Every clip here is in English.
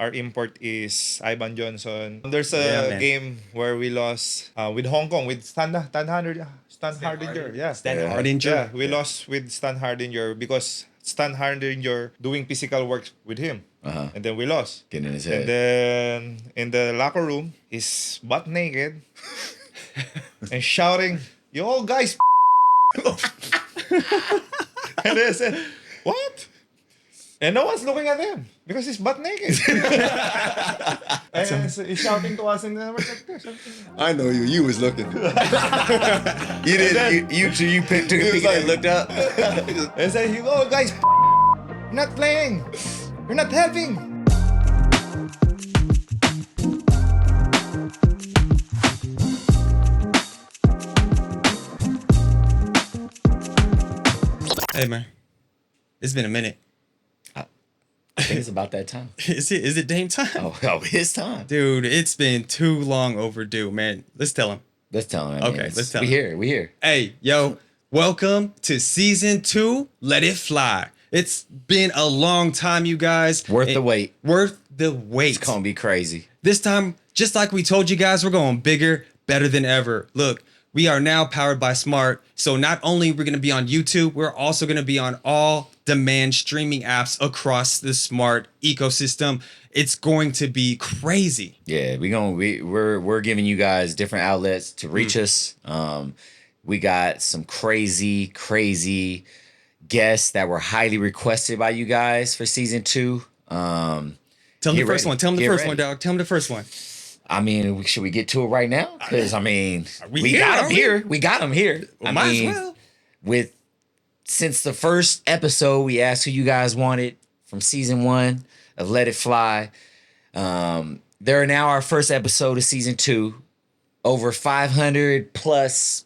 Our import is Ivan Johnson. There's a game where we lost with Hong Kong with Stan Hardinger. Yeah. Stan Yeah. Hardinger. Yeah, we lost with Stan Hardinger because Stan Hardinger doing physical work with him. And then we lost. Getting in his And head. then in the locker room, he's butt naked and shouting, "You all guys." And I said, "What?" And no one's looking at him because he's butt naked. And so he's shouting to us, and then we're like, I know you. You was looking. You did. You picked a peek and looked up. and said, "You all guys, you're not playing. You're not helping." Hey man, it's been a minute. I think it's about that time. Is it Dame time? Oh, it's time. Dude, it's been too long overdue, man. Let's tell him. Let's tell him. Okay, let's tell we him. We here. Hey, yo, welcome to season 2. Let it fly. It's been a long time, you guys. Worth the wait. Worth the wait. It's gonna be crazy. This time, just like we told you guys, we're going bigger, better than ever. Look, we are now powered by Smart. So not only we're going to be on YouTube, we're also going to be on all demand streaming apps across the Smart ecosystem. It's going to be crazy. Yeah, we're giving you guys different outlets to reach us. We got some crazy guests that were highly requested by you guys for season 2. Tell them the Get first ready. one. Tell them the Get first ready. one, dog. Tell them the first one. I mean, should we get to it right now? Because I mean, we we here, got are them we? here. We got them here. I Might mean, as well. Since the first episode, we asked who you guys wanted from season 1 of Let It Fly. They're now our first episode of season 2. Over 500 plus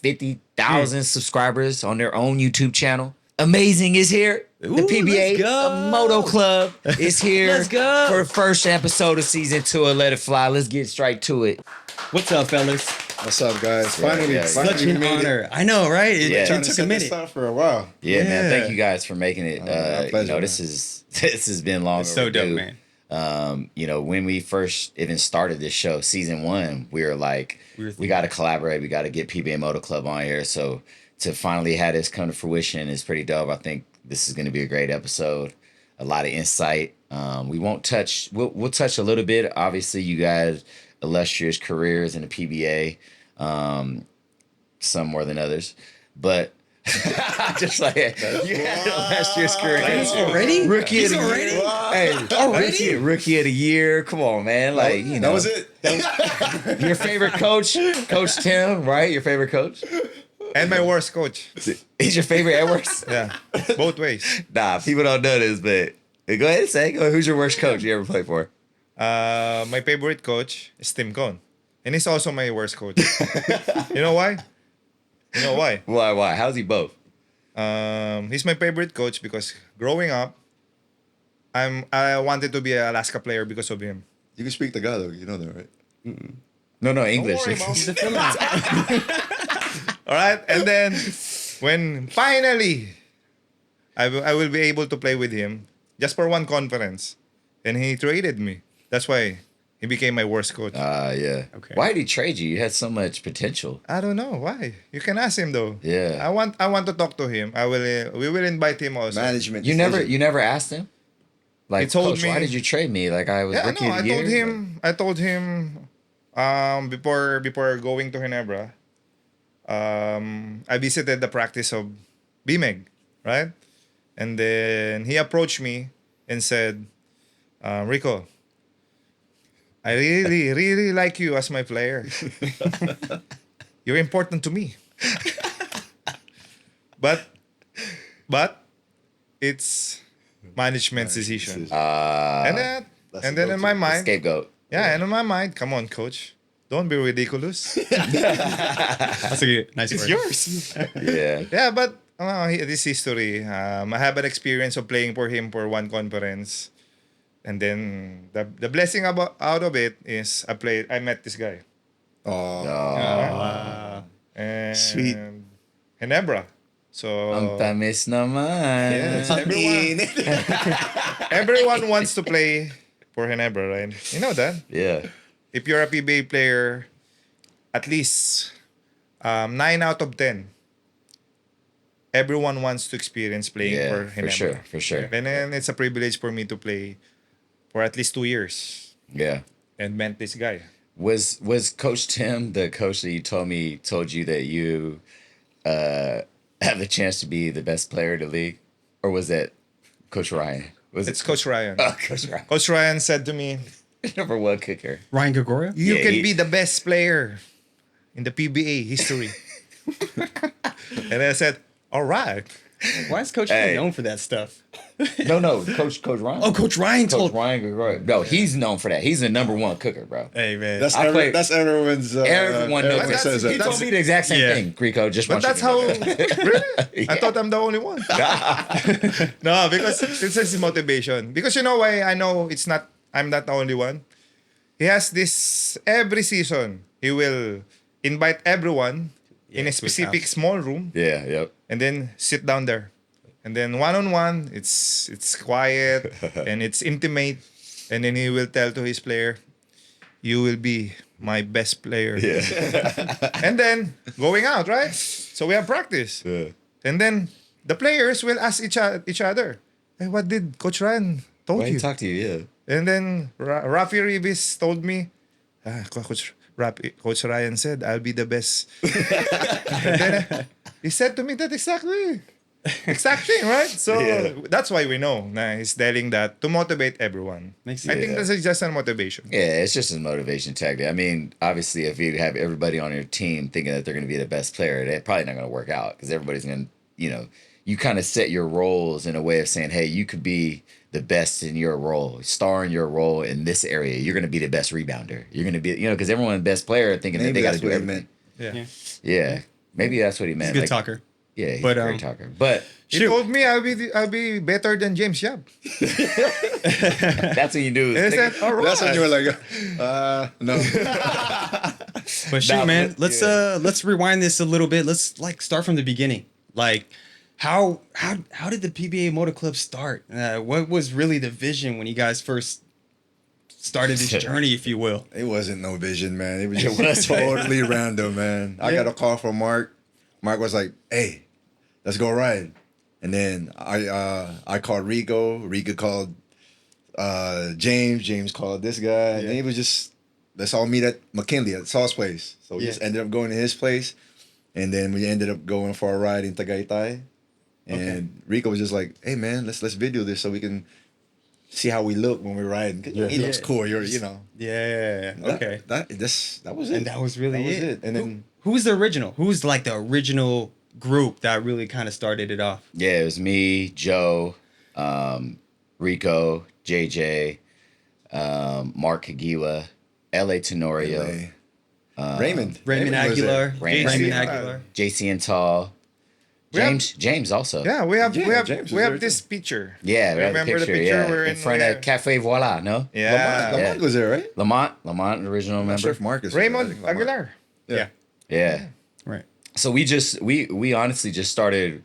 550,000 subscribers on their own YouTube channel. Amazing is here. Ooh, The PBA let's go. Motoclub is here Let's go. for the first episode of season 2 of Let It Fly. Let's get straight to it. What's up, fellas? What's up, guys? Yeah, Finally, yeah. finally Such we an made it. honor. I know, right? Yeah. It Trying to took a set this minute. up for a while. Yeah, man. Yeah. Thank you guys for making it. my pleasure, this has been long. It's so dope, overdue. man. When we first even started this show, season 1, we were like, we got to collaborate. We got to get PBA Motoclub on here. So to finally have this come to fruition is pretty dope. I think this is going to be a great episode. A lot of insight. We'll touch a little bit. Obviously, you guys illustrious careers in the PBA, some more than others, but just like you had illustrious careers Already? rookie He's of the already? year. Hey, Already? rookie of the year. Come on, man. Like, you know, That was it. your favorite coach, Coach Tim, right? Your favorite coach. And my worst coach. He's your favorite Edwards? Yeah, both ways. Nah, people don't know this, but go ahead and say, who's your worst coach you ever played for? My favorite coach is Tim Cohn. And he's also my worst coach. You know why? You know why? Why? How's he both? He's my favorite coach because growing up, I wanted to be an Alaska player because of him. You can speak Tagalog. You know that, right? No, English. Don't worry, Mom. He's a Filipino. All right, and then when finally I will be able to play with him just for one conference, and he traded me. That's why he became my worst coach. Yeah. Okay. Why did he trade you? You had so much potential. I don't know why. You can ask him though. Yeah. I want to talk to him. We will invite him also. Management. You decision. never asked him? Like, He told Coach, why me- did you trade me? Like, I was Yeah, rookie no, of the year. I told him before going to Ginebra, I visited the practice of BMEG, right? And then he approached me and said, Rico, I really like you as my player. You're important to me. but it's management's decision. And then That's and the then in my go-to. mind, Scapegoat. yeah, and in my mind, come on, coach. Don't be ridiculous. That's a good, nice word. yours. Yeah. Yeah, but this history. I have an experience of playing for him for one conference. And then the blessing out of it is I met this guy. Oh, And Sweet. Ginebra. So Ang tamis naman. yes, everyone wants to play for Ginebra, right? You know that. Yeah. If you're a PBA player, at least 9 out of 10, everyone wants to experience playing Yeah, for for Ginebra. sure, for sure. And then it's a privilege for me to play for at least 2 years Yeah. and met this guy. Was Coach Tim the coach that you told you that you have the chance to be the best player in the league, or was that Coach Ryan? Was It's it Coach Ryan. Coach Ryan? Coach Ryan said to me, Number one kicker. Ryan Gregorio? "You Yeah, can he- be the best player in the PBA history." And I said, "All right." Why is Coach Hey. Tim known for that stuff? No, Coach Ryan. Oh, Coach Ryan Coach told. Ryan Gregorio. No, he's known for that. He's the number one cooker, bro. Hey man, That's I played- that's everyone's. Everyone knows everyone that. says He that. told me the exact same Yeah. thing, Rico. Just But want you that's to how. know that. Really? I thought I'm the only one. No, because it's his motivation. Because you know why I know I'm not the only one. He has this every season. He will invite everyone in a to his specific house. small room Yeah, yep. and then sit down there. And then one-on-one, it's quiet and it's intimate. And then he will tell to his player, "You will be my best player." Yeah. And then going out, right? So we have practice. Yeah. And then the players will ask each other, "Hey, what did Coach Ryan told Why you?" he talk to you? Yeah. And then Rafi Ribis told me, Coach Ryan said, "I'll be the best." And then he said to me that exact thing, right? So Yeah. that's why we know na he's telling that to motivate everyone. Makes I think sense. that's just a motivation. Yeah, it's just a motivation tactic. I mean, obviously, if you have everybody on your team thinking that they're going to be the best player, they're probably not going to work out because everybody's going to, you kind of set your roles in a way of saying, hey, you could be the best in your role, star in your role in this area. You're going to be the best rebounder. You're going to be, because everyone's best player thinking that Maybe they got to that's do what he everything. meant. Yeah. Yeah. Maybe that's what he he's meant. a good talker. Yeah, he's But, a great talker. But He told me I'll be better than James Yap. that's what you do. And I Is said, "All right." That's when you were like, no. But shoot, Nah, man, but- let's rewind this a little bit. Let's start from the beginning. Like, how did the PBA Motoclub start? What was really the vision when you guys first started this journey, if you will? It wasn't no vision, man. It was It just was, right? totally random, man. I got a call from Mark. Mark was like, "Hey, let's go ride." And then I called Rico. Rico called James. James called this guy. And it was just, let's all meet at McKinley at Saul's place. So we just ended up going to his place. And then we ended up going for a ride in Tagaytay. And Rico was just like, "Hey, man, let's video this so we can see how we look when we're riding. 'Cause, he looks cool. Yeah. Okay. That was it. And that was really That was it. it. And then Who was the original? Who was like the original group that really kind of started it off? Yeah, it was me, Joe, Rico, Jayjay, Mark Kagiwa, L.A. Tenorio, Raymond. Raymond was there. Aguilar. Raymond Raymond Aguilar. Aguilar. JC and Tall, We have- James also. Yeah, we have James was there this picture. Yeah, we have Remember the the picture. picture Yeah, we're in front of Cafe Voila. No, Yeah. Lamont was there, right? Lamont, original I'm not sure member. if Marcus. Raymond Aguilar. Yeah. Yeah. Right. So we honestly just started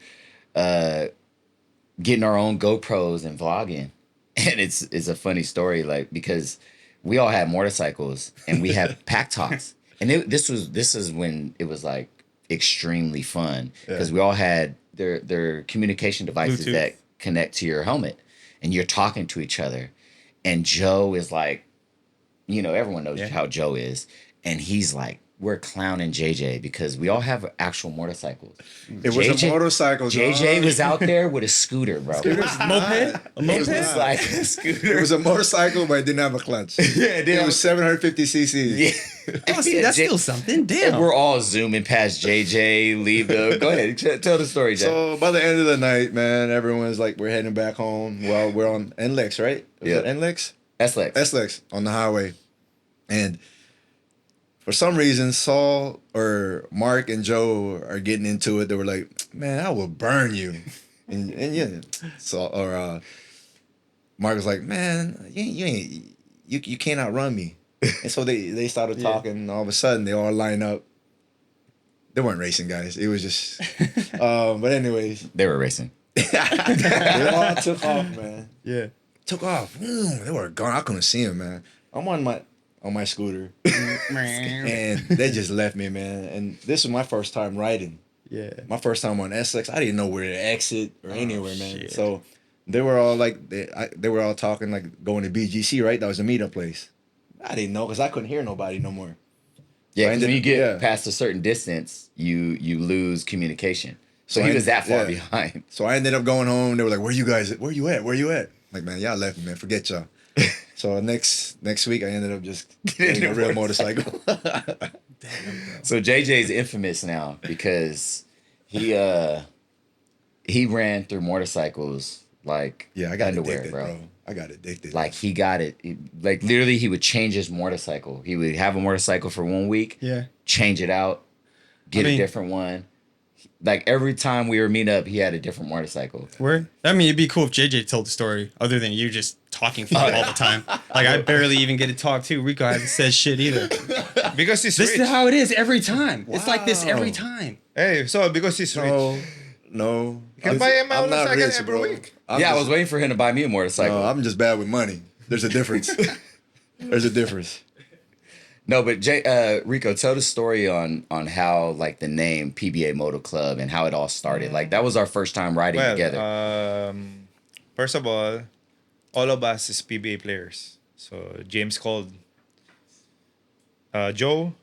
getting our own GoPros and vlogging, and it's a funny story, like, because we all had motorcycles and we had pack talks, and this is when it was like extremely fun because we all had their communication devices Bluetooth. that connect to your helmet, and you're talking to each other, and Joe is like, everyone knows how Joe is, and he's like, we're clowning Jayjay because we all have actual motorcycles. It was a motorcycle. Jayjay dog. was out there with a scooter, bro. Moped? A It moped? was like a It scooter. was a motorcycle, but it didn't have a clutch. It was 750 cc's. Yeah. That's still something. And Damn. we're all zooming past JJ, leave the. Go ahead, tell the story, Jay. So by the end of the night, man, everyone's like, we're heading back home. Well, we're on NLEX, right? Was Yeah. it NLEX? S-Lex. SLEX on the highway. And for some reason, Saul or Mark and Joe are getting into it. They were like, "Man, I will burn you." And yeah, Mark was like, "Man, you can't outrun me." And so they started talking. And all of a sudden, they all line up. They weren't racing, guys. It was just. But anyways, They were racing. they all took off, man. Yeah. took off. They were gone. I couldn't see them, man. I'm on my scooter, and they just left me, man. And this was my first time riding. Yeah. My first time on SX. I didn't know where to exit or anywhere, man. shit. So they were all like, they were all talking like going to BGC, right? That was a meetup place. I didn't know because I couldn't hear nobody no more. Yeah, So I because when ended- you get yeah. past a certain distance, you lose communication. So So he I- was that far yeah. behind. So I ended up going home. They were like, "Where you guys? Where you at? Where you at?" Like, man, y'all left me, man. Forget y'all. So next week, I ended up just getting a real motorcycle. So JJ's infamous now because he ran through motorcycles like Yeah, I got underwear, addicted, bro. I got addicted. Like he got it. Like literally, he would change his motorcycle. He would have a motorcycle for 1 week, Yeah. change it out, get I mean- a different one. Like every time we were meet up, he had a different motorcycle. Word? I mean, it'd be cool if JJ told the story, other than you just talking for all the time. Like, I barely even get to talk too. Rico hasn't said shit either. Because he's This rich. is how it is every time. It's like this every Wow. time. Hey, so because he's rich. No. You can buy a I'm not motorcycle rich, every bro. week. I'm Yeah, I just- was waiting for him to buy me a motorcycle. No, I'm just bad with money. There's a difference. There's a difference. No, but Rico, tell the story on how like the name PBA Motoclub and how it all started. Like that was our first time riding Well, together. first of all of us is PBA players. So James called Joe.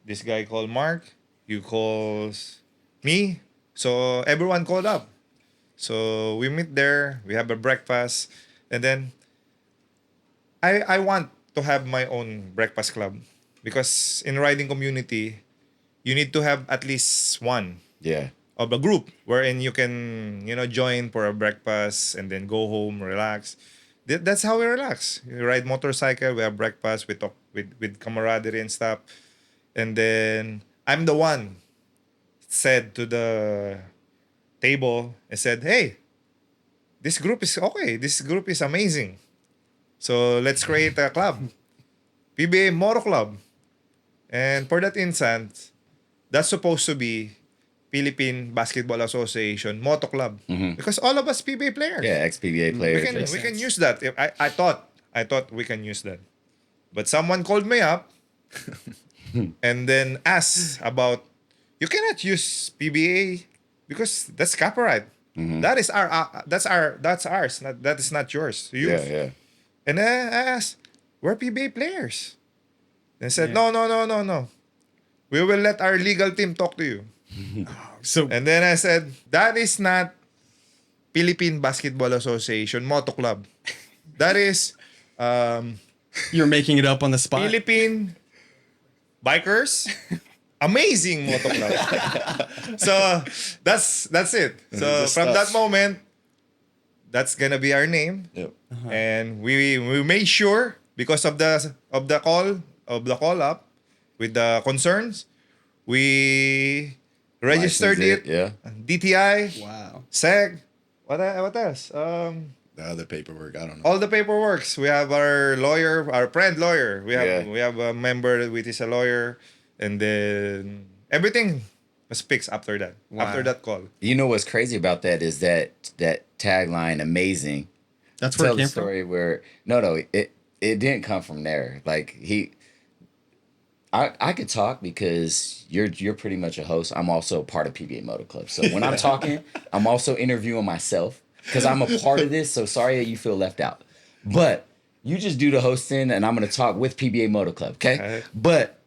This guy called Mark. You calls me. So everyone called up. So we meet there. We have a breakfast, and then I want to have my own breakfast club because in riding community, you need to have at least one Yeah. of a group wherein you can join for a breakfast and then go home, relax. That's how we relax. We ride motorcycle, we have breakfast, we talk with camaraderie and stuff, and then I'm the one said to the table and said, "Hey, this group is okay. This group is amazing. So let's create a club, PBA Motoclub." And for that instance, that's supposed to be Philippine Basketball Association Motoclub because all of us PBA players. Yeah, ex-PBA players. We can use that. I thought we can use that, but someone called me up and then asked about you cannot use PBA because that's copyright. That is that's ours. That is not yours to use. Yeah, yeah. And then I asked, we're PBA players. And said, Yeah. no. We will let our legal team talk to you. So, And then I said, that is not Philippine Basketball Association Motoclub. That is you're making it up on the spot. Philippine Bikers Amazing Motoclub. So that's it. So Just from that us. moment, that's gonna be our name. Yep. And we made sure because of the call up with the concerns, we registered License it. Yeah. DTI, Wow. SEG, what else? The other paperwork, I don't know. All the paperworks. We have our lawyer, our friend lawyer. Yeah. We have a member which is a lawyer, and then everything was fixed after that. Wow. After that call. You know what's crazy about that is that tagline, amazing. That's where Tell it came the story where it didn't come from there. Like I could talk because you're pretty much a host. I'm also part of PBA Motoclub. So when I'm talking, I'm also interviewing myself because I'm a part of this. So sorry that you feel left out. But you just do the hosting and I'm gonna talk with PBA Motoclub, okay? Okay. But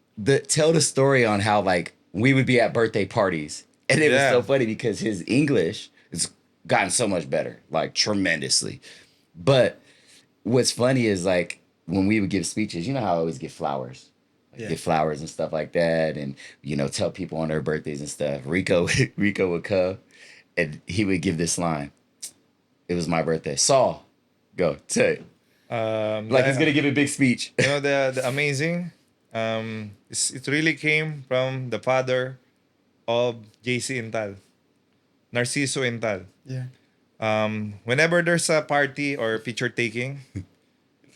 tell the story on how like we would be at birthday parties. And it Yeah. was so funny because his English has gotten so much better, like tremendously. But what's funny is like when we would give speeches, you know how I always give flowers. Yeah. Get flowers and stuff like that, and tell people on their birthdays and stuff. Rico would come, and he would give this line. It was my birthday. Sol, go say it. Like he's gonna give a big speech. The amazing. It really came from the father of JC Intal, Narciso Intal. Yeah. Whenever there's a party or picture taking,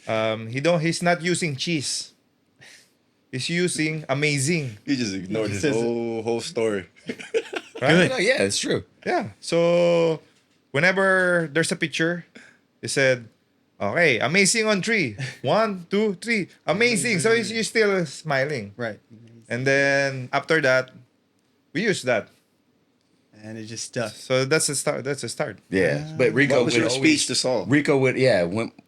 he's not using cheese. He's using amazing. He just ignored his Says- whole story. Right? No, yeah, it's true. Yeah. So whenever there's a picture, he said, Okay, amazing on 3. 1, 2, 3. Amazing. So you're still smiling. Right. And then after that, we use that. And it just stuck. So that's a start. That's a start. Yeah, but Rico What was would your always speech to Saul? Rico would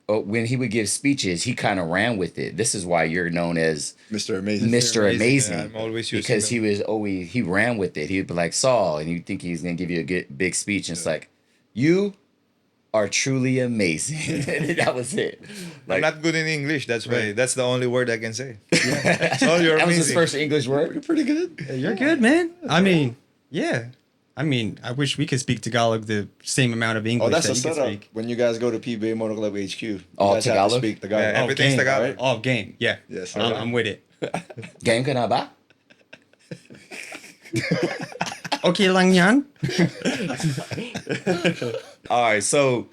when he would give speeches, he kind of ran with it. This is why you're known as Mr. Amazing. Mr. Amazing. Yeah, I'm always using because them. he ran with it. He'd be like Saul, and you think he's gonna give you a good big speech, and it's like, you are truly amazing. And that was it. I'm not good in English. That's why. That's the only word I can say. So you're that was his amazing. first English word. You're pretty good. You're good, man. I mean, yeah. I mean, I wish we could speak Tagalog the same amount of English Oh, that's that a you can setup. speak. When you guys go to PBA Motoclub HQ, you All guys have to Tagalog? speak Tagalog. Yeah, everything's game, Tagalog. right? Oh, game. Yeah. Yes, I'm with it. Game ka na ba? Okay lang yan. All right, so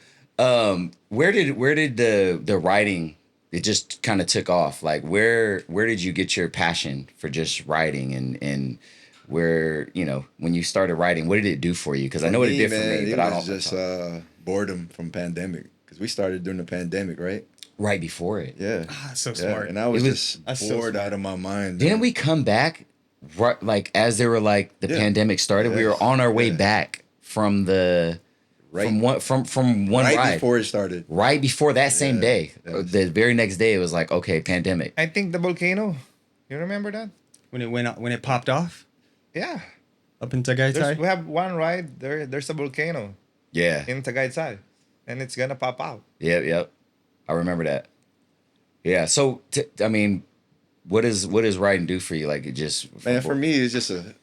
where did the writing it just kind of took off? Like where did you get your passion for just writing and where, you know, when you started writing, what did it do for you? Because I know what it did for me, it but I was don't just boredom from pandemic because we started during the pandemic, right? right before it. Yeah, So yeah. smart. And I was, It was- just That's so bored smart. out of my mind. Didn't man. we come back right like as they were like the Yeah. pandemic started? We Yes. were on our way Yeah. back from the Right. from one right ride. before it started? Right before that same Yeah, day. yes. The very next day it was like, okay, pandemic. I think the volcano. You remember that? When it popped off Yeah. up in Tagaytay. We have one ride there. There's a volcano Yeah. in Tagaytay, and it's gonna pop out. Yep. I remember that. Yeah. So, I mean, what does writing do for you? Like, it just Man, for me, it's just a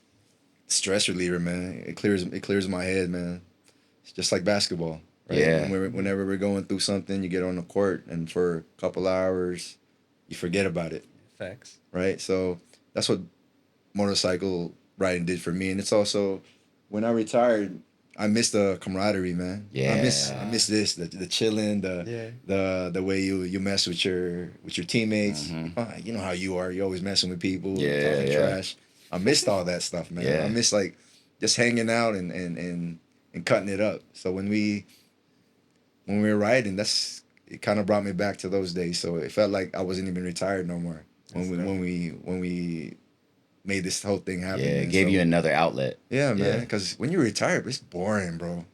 stress reliever, man. It clears my head, man. It's just like basketball, right? Yeah. Whenever we're going through something, you get on the court, and for a couple hours, you forget about it, Facts. right? So that's what motorcycle riding did for me, and it's also when I retired, I missed the camaraderie, man. Yeah. I miss this, the chilling, the way you mess with your teammates. You know how you are. You always messing with people, Yeah, talking yeah. trash. I missed all that stuff, man. Yeah. I miss like just hanging out and cutting it up. So when we were riding, it kind of brought me back to those days. So it felt like I wasn't even retired no more when we made this whole thing happen. yeah, it man. gave So- you another outlet. yeah, man. Yeah. Because when you're retired, it's boring, bro.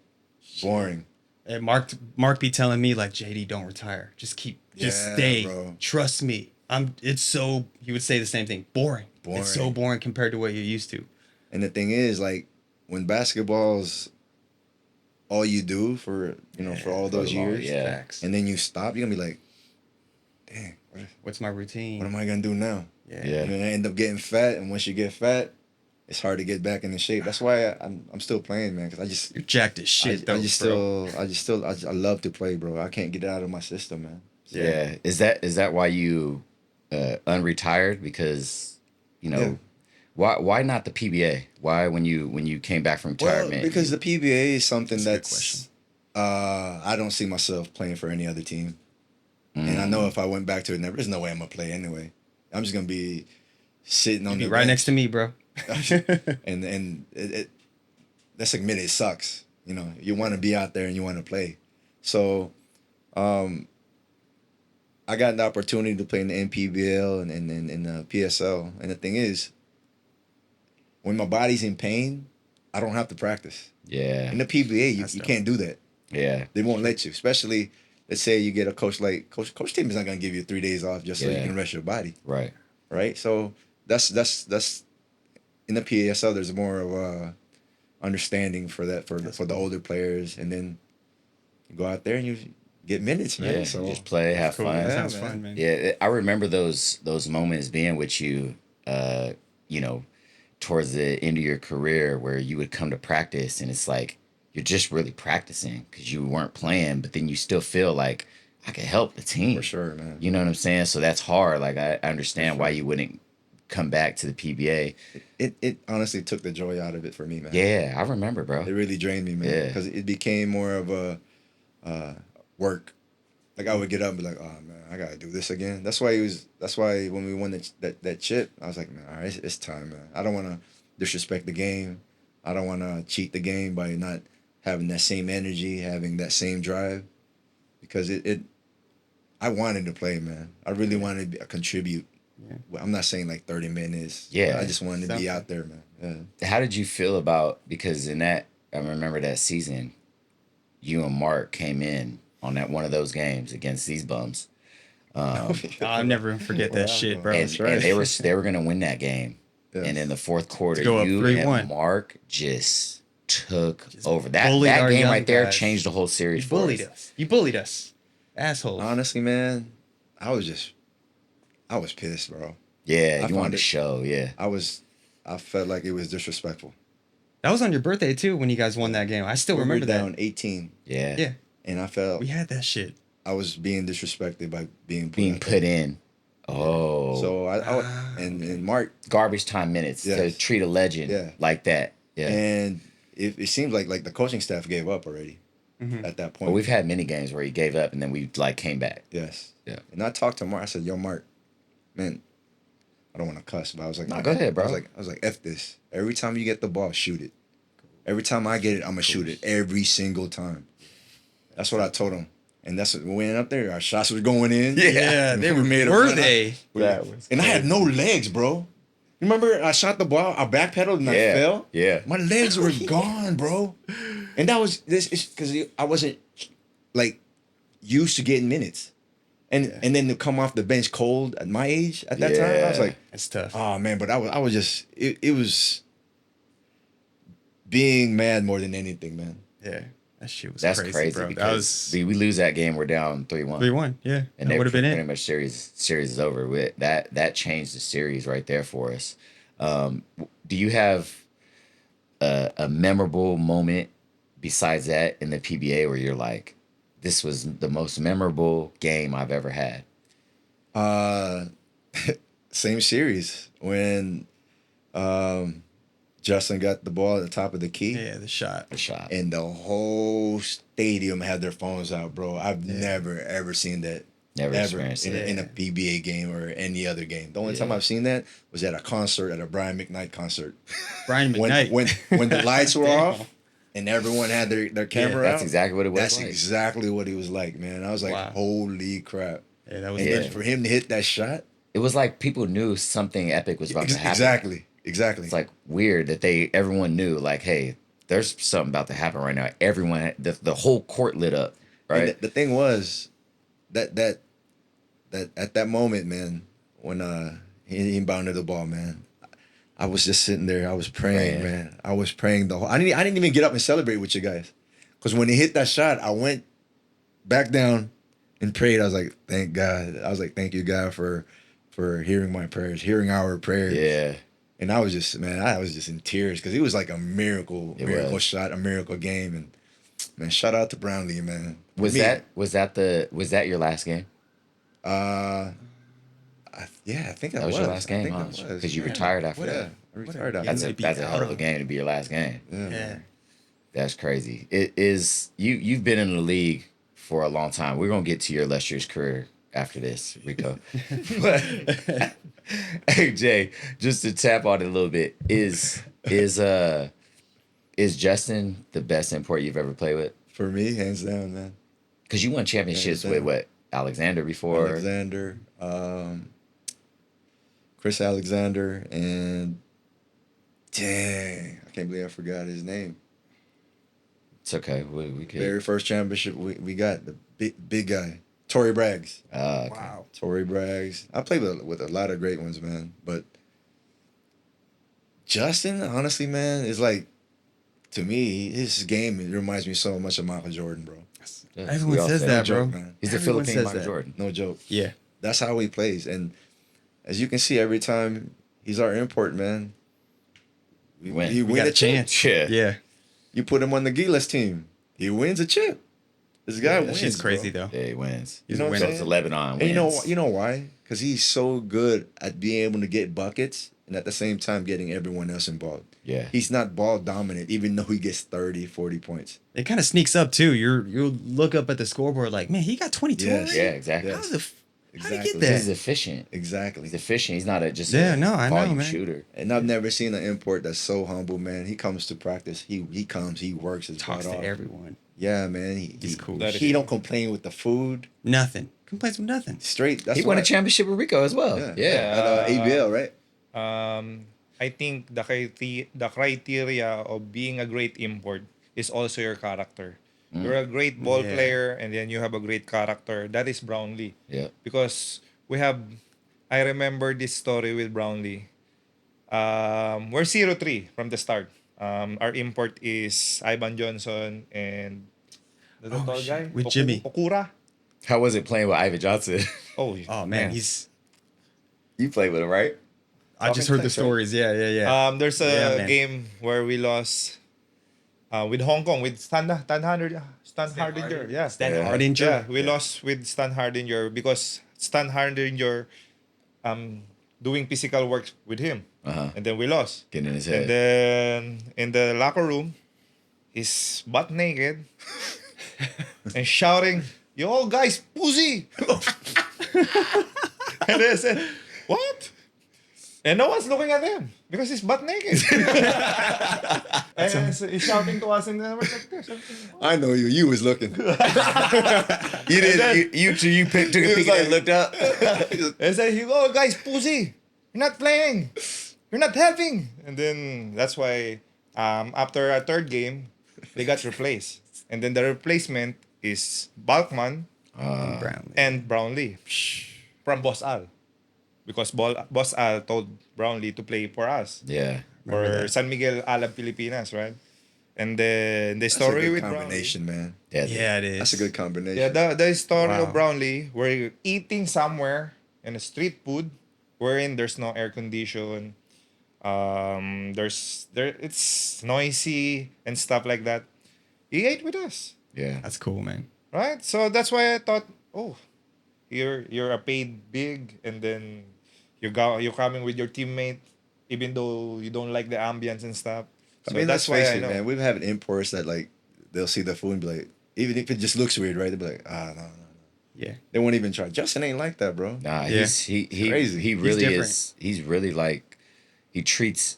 Boring. And Mark be telling me like, JD, don't retire. Just Yeah, stay. bro. Trust me. He would say the same thing. Boring. It's so Boring. boring compared to what you're used to. And the thing is, like, when basketball's all you do for all those long, years, yeah. Facts. and then you stop, you're gonna be like, dang, What's my routine? what am I gonna do now? Yeah. Yeah. You're gonna end up getting fat, and once you get fat, it's hard to get back into shape. That's why I'm still playing, man. Because I just You're jacked as shit, I though, just bro. I love to play, bro. I can't get it out of my system, man. So, Yeah. Is that why you unretired? Because, you know, Yeah. why not the PBA? Why when you came back from Well, retirement? because the PBA is something That's a good that's question. I don't see myself playing for any other team. And I know if I went back to it, there's no way I'm gonna play anyway. I'm just gonna be sitting on Be the right bench. next to me, bro. and let's admit it sucks. You know, you want to be out there and you want to play. So, I got the opportunity to play in the NPBL and in the PSL. And the thing is, when my body's in pain, I don't have to practice. yeah. In the PBA, That's you dope. can't do that. Yeah. They won't let you. Especially, let's say you get a coach like Coach Tim is not gonna give you 3 days off just so you Yeah. can rest your body, Right. right? So that's in the PSL. There's more of a understanding for that for the older players, and then you go out there and you get minutes, man. Yeah. So Just play, have Cool. fun. That Yeah, sounds man. fun, man. Yeah, I remember those moments being with you, you know, towards the end of your career where you would come to practice and it's like you're just really practicing because you weren't playing, but then you still feel like I can help the team. for sure, man. You know what I'm saying? So that's hard. Like I understand why you wouldn't come back to the PBA. It honestly took the joy out of it for me, man. Yeah, I remember, bro. It really drained me, man. Yeah. Because it became more of a work. Like I would get up and be like, oh man, I gotta do this again. That's why when we won that chip, I was like, man, all right, it's time, man. I don't want to disrespect the game. I don't want to cheat the game by not having that same energy, having that same drive, because it I wanted to play, man. I really wanted to contribute. Yeah. Well, I'm not saying like 30 minutes. Yeah. I just wanted to be Something. out there, man. Yeah. How did you feel about, because in that, I remember that season, you and Mark came in on that one of those games against these bums. I'll never forget that shit, bro. And, That's right. and they were gonna win that game. Yes. And in the fourth quarter, go up you 3-1. and Mark just took over. That bullied our game young right there guys. changed the whole series You for bullied us. us. You bullied us. Assholes. Honestly, man, I was pissed, bro. Yeah, I you wanted found to it- show, yeah. I felt like it was disrespectful. That was on your birthday too when you guys won that game. I still We were remember down that. 18, Yeah. Yeah, and I felt we had that shit. I was being disrespected by being Being out put in. Oh. So and Mark, garbage time minutes to Yes. treat a legend Yeah. like that. Yeah. and it seems like the coaching staff gave up already at that point. But we've had many games where he gave up and then we like came back. Yes. Yeah. And I talked to Mark. I said, "Yo, Mark, man, I don't want to cuss, but I was like, No, go ahead, bro. I was like, F this. Every time you get the ball, shoot it. Every time I get it, I'm gonna shoot it every single time." That's what I told him. And that's what we went up there. Our shots were going in. Yeah, they were. made a Were run. they? That was And I had no legs, bro. Remember, I shot the ball, I backpedaled, and I Yeah. fell. Yeah. My legs were gone, bro. And that was this is because I wasn't like used to getting minutes, and then to come off the bench cold at my age at that time, I was Yeah. like, It's tough. oh man. But I was just it was being mad more than anything, man. Yeah, that shit was That's crazy, crazy bro. That because was we lose that game, we're down 3-1. 3-1. Yeah, And that would have been pretty it. much series is over with. That changed the series right there for us. Do you have a memorable moment besides that in the PBA where you're like, this was the most memorable game I've ever had? Same series when Justin got the ball at the top of the key. Yeah, the shot. The shot. And the whole stadium had their phones out, bro. I've never ever seen that. Never ever experienced it. in a PBA game or any other game. The only time Yeah. I've seen that was at a concert, at a Brian McKnight concert. Brian McKnight. When the lights were Damn. off and everyone had their camera That's out. exactly what it was That's like. exactly what he was like, man. I was like, Wow. holy crap. Yeah, that was And Yeah. then for him to hit that shot. It was like people knew something epic was about to happen. Exactly. It's like weird that everyone knew, like, hey, there's something about to happen right now. Everyone, the whole court lit up, right? And the thing was that at that moment, man, when he bounded the ball, man, I was just sitting there. I was praying, man. I was praying the whole. I didn't even get up and celebrate with you guys, because when he hit that shot, I went back down and prayed. I was like, thank God. I was like, thank you, God, for hearing my prayers, hearing our prayers. Yeah. And I was just in tears because it was like a miracle was. shot, a miracle game, and man, shout out to Brownlee, man. Was Me, that your last game? I think That was your last game, huh? Because you retired after Yeah, that. I retired after That's that. a- That's a hell of a out. game to be your last game. Yeah. That's crazy. It is. You've been in the league for a long time. We're gonna get to your illustrious career after this, Rico. But hey, Jay, just to tap on it a little bit, is Justin the best import you've ever played with? For me, hands down, man. Because you won championships Yeah, with what, Alexander before? Alexander, Chris Alexander, and dang, I can't believe I forgot his name. It's okay. We could. Very first championship we got, the big guy, Torrey Braggs. Okay. Wow. Torrey Braggs. I played with a lot of great ones, man. But Justin, honestly, man, is like, to me, his game, it reminds me so much of Michael Jordan, bro. Yeah, Everyone we all says say that, it. bro. man. He's the Everyone Philippine says Michael that. Jordan. No joke. Yeah. That's how he plays. And as you can see, every time he's our import, man, We win. he We win got a a chip. chance. Yeah. Yeah. You put him on the Gilas team, he wins a chip. This guy That wins. shit's crazy, bro. though. Yeah, he wins. You know what I'm So saying? it's Lebanon And wins. you know why? Because he's so good at being able to get buckets and at the same time getting everyone else involved. Yeah. He's not ball dominant, even though he gets 30, 40 points. It kind of sneaks up too. You'll look up at the scoreboard like, man, he got 22 Yes. already? Yeah, exactly. Yeah. How did he Exactly. get that? He's efficient. Exactly. He's efficient. He's not just Yeah, a no, I know, volume man. shooter. And I've never seen an import that's so humble, man. He comes to practice. He comes. He works his Talks butt to off. everyone. Yeah, man. He's cool. He don't complain with the food. Nothing. Complaints with nothing. Straight. That's He won a why. championship with Rico as well. Yeah. Yeah. At ABL, right? I think the criteria of being a great import is also your character. You're a great ball Yeah. player, and then you have a great character. That is Brownlee. Yeah. Because I remember this story with Brownlee. We're 0-3 from the start. Our import is Ivan Johnson and the tall shit. guy With Jimmy. Okura. How was it playing with Ivan Johnson? Oh, Oh man, he's. You played with him, right? I just heard the stories. Yeah. There's Yeah, a man. game where we lost with Hong Kong with Stan Hardinger. Yeah, Stan Yeah. Hardinger. Yeah, we lost with Stan Hardinger because Stan Hardinger doing physical work with him. And then we lost. Getting in his And head. then in the locker room, he's butt naked and shouting, "Yo, guys, pussy!" And they said, "What?" And no one's looking at him because he's butt naked. And so he's shouting to us, and then we're like this. I know you. You was looking. You did. You took a peek and looked up. And say, "Oh, guys, pussy! You're not playing. You're not helping." And then that's why after a third game, they got replaced. And then the replacement is Balkman Brownlee. and Brownlee from Boss Al. Because Boss Al told Brownlee to play for us. Yeah. For San Miguel Alab, Pilipinas, right? And then the That's a story good with Brownlee. combination, man. Yeah, it is. That's a good combination. Yeah, the story Wow. of Brownlee, we're eating somewhere in a street food wherein there's no air condition. It's noisy and stuff like that. He ate with us, Yeah. That's cool, man. right? So that's why I thought, oh, you're a paid big, and then you're coming with your teammate, even though you don't like the ambience and stuff. So I mean, that's let's why face I it, know. man. We've had imports that like they'll see the food and be like, even if it just looks weird, right? They'll be like, no. Yeah. They won't even try. Justin ain't like that, bro. Nah, Yeah. he Crazy. he He's really different. is. He's really like he treats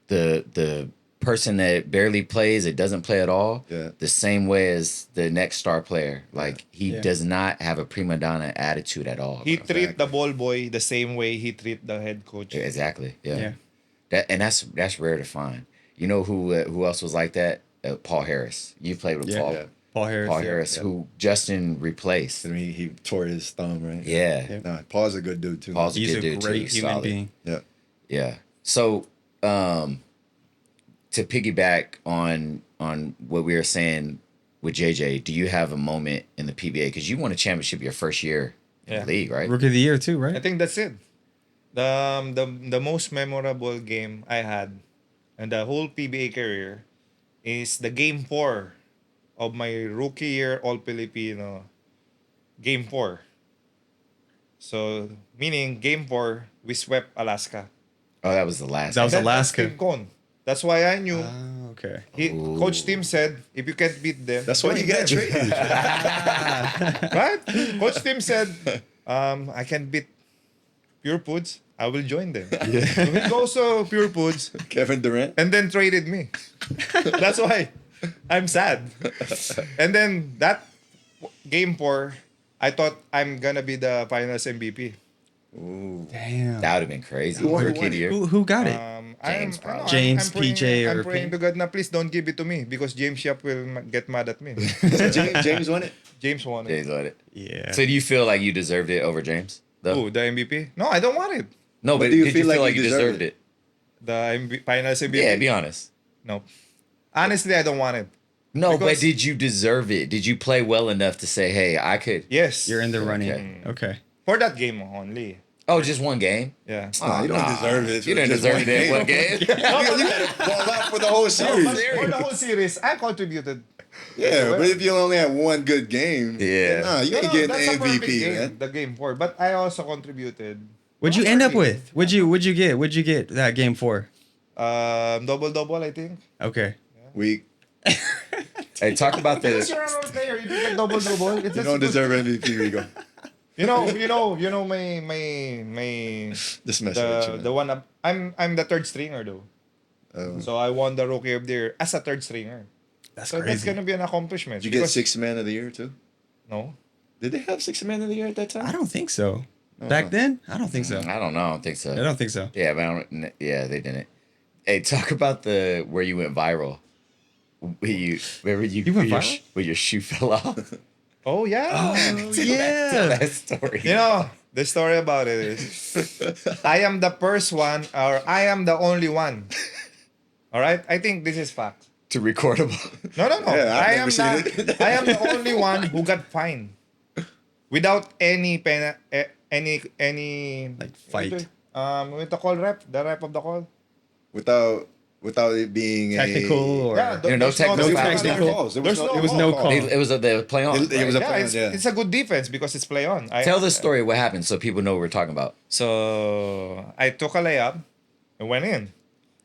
the person that barely plays, it doesn't play at all, Yeah. the same way as the next star player. Like he Yeah. does not have a prima donna attitude at all. He bro. treat the ball boy the same way he treat the head coach. Yeah, exactly. Yeah. Yeah. That's rare to find. You know who else was like that? Paul Harris. You played with Yeah. Paul. Yeah. Paul Harris. Paul yeah. Harris, who Justin replaced. I mean, he tore his thumb, right? Yeah. Yeah. Nah, Paul's a good dude too. Paul's He's good a dude, great too. human Solid. being. Yeah. Yeah. So, to piggyback on what we were saying with Jayjay, do you have a moment in the PBA because you won a championship your first year in Yeah. the league, right? Rookie of the year too, I right? think that's it. The most memorable game I had in the whole PBA career is the game 4 of my rookie year All Filipino game 4. So meaning game 4 we swept Alaska. Oh, that was the last. That was That's Alaska. Team Cone. That's why I knew. Ah, okay. Coach Tim said, if you can't beat them, That's why join you got them. traded. Right? Coach Tim said, I can beat Pure Foods. I will join them. So he goes to Pure Foods Kevin Durant. and then traded me. That's why I'm sad. And then that game 4, I thought I'm gonna be the finals MVP. Ooh. Damn. That would have been crazy. Who won- Rookie of the year. Who got it? James, I'm- probably. James, praying, PJ, I'm or praying Pink. to God na please don't give it to me because James Yap will get mad at me. James won it. James won it. James won it. Yeah. So do you feel like you deserved it over James? Though? Oh, the MVP? No, I don't want it. No, but do you did you feel feel like like you you deserved deserved it? The finals MVP? Yeah, be honest. No. Honestly, I don't want it. No, but Because- did you deserve it? Did you play well enough to say, "Hey, I could"? Yes. You're in the running. Okay. Okay. For that game only. Oh, just one game. Yeah. Nah, you don't deserve it. You didn't Just deserve one it in game. one game. You gotta ball out for the whole But series. for the whole series, I contributed. Yeah, but if you only have one good game, Yeah. nah, you ain't No, getting that's the a perfect MVP, game, man. the game 4. But I also contributed. What'd you Not end up really. with? What'd you get? What'd you get that game for? Double, I think. Okay. Weak. Hey, talk about Because the. you're a role player, you get double. It's You just don't good. deserve MVP, Rico. You know my Just messing with you, man. the one I'm the third stringer though. So I won the rookie of the year as a third stringer. That's So that's crazy. gonna be an accomplishment. Did you get because- sixth man of the year too? No. Did they have 6 Man of the Year at that time? I don't think so. Back then, I don't think so. I don't know. I don't think so. I don't think so. Yeah, but yeah, they didn't. Hey, talk about where you went viral. Remember you went your viral? where your shoe fell off? Oh yeah. Tell that story. You know, the story about it is I am the first one or I am the only one. All right? I think this is fact. To recordable. No. Yeah, I've never seen I am the only one who got fined without any Like fight. With the call rep, the rep of the call. Without it being Technical or no technical there's foul. calls. There There's was no, It was no call. It was they play on. It was a Yeah, plan, it's, it's a good defense because it's play on. Tell the story. What happened so people know what we're talking about. So I took a layup and went in,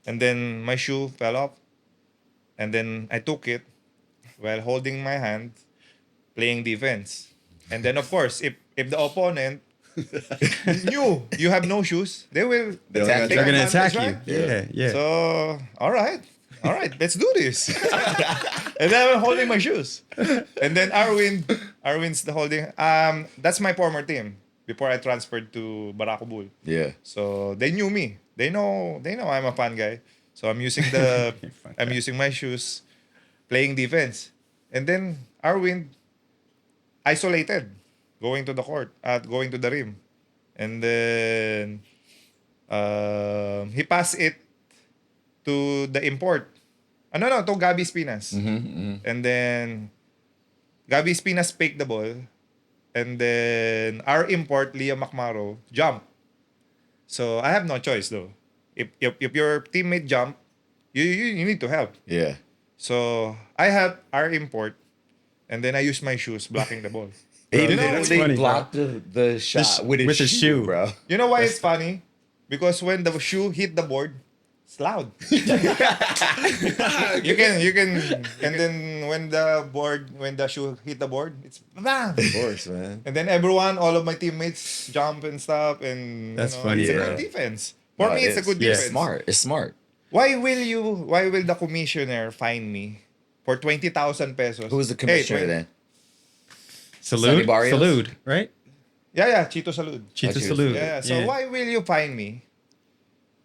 and then my shoe fell off, and then I took it while holding my hand, playing defense, and then of course if the opponent knew you have no shoes, they will They're take They're gonna advantage, attack you. right? Yeah. So all right, let's do this. And then I'm holding my shoes, and then Arwin's the holding. That's my former team before I transferred to Barako Bull. Yeah. So they knew me. They know I'm a fan guy. So I'm using using my shoes, playing defense, and then Arwin isolated, going to the court, going to the rim, and then he passed it to the import. No, to Gabi Spinas. And then Gabi Spinas faked the ball, and then our import Liam Macmaro jumped. So I have no choice though. If your teammate jump, you need to help. Yeah. So I helped our import, and then I used my shoes blocking the ball. He You know, that's literally funny, bro. blocked the shot with his shoe, bro. You know why it's funny? Because when the shoe hit the board, it's loud. you can, and then when the shoe hit the board, it's bang. Of course, man. And then all of my teammates jump and stuff, and That's funny, It's a bro. good defense. For No, me, it's a good Yeah. defense. It's smart. Why will the commissioner fine me for 20,000 pesos? Who was the commissioner then? Sonny Salud. Barrios? Salud, right? Yeah, Chito Salud. Chito Chito. Salud. Yeah, so why will you fine me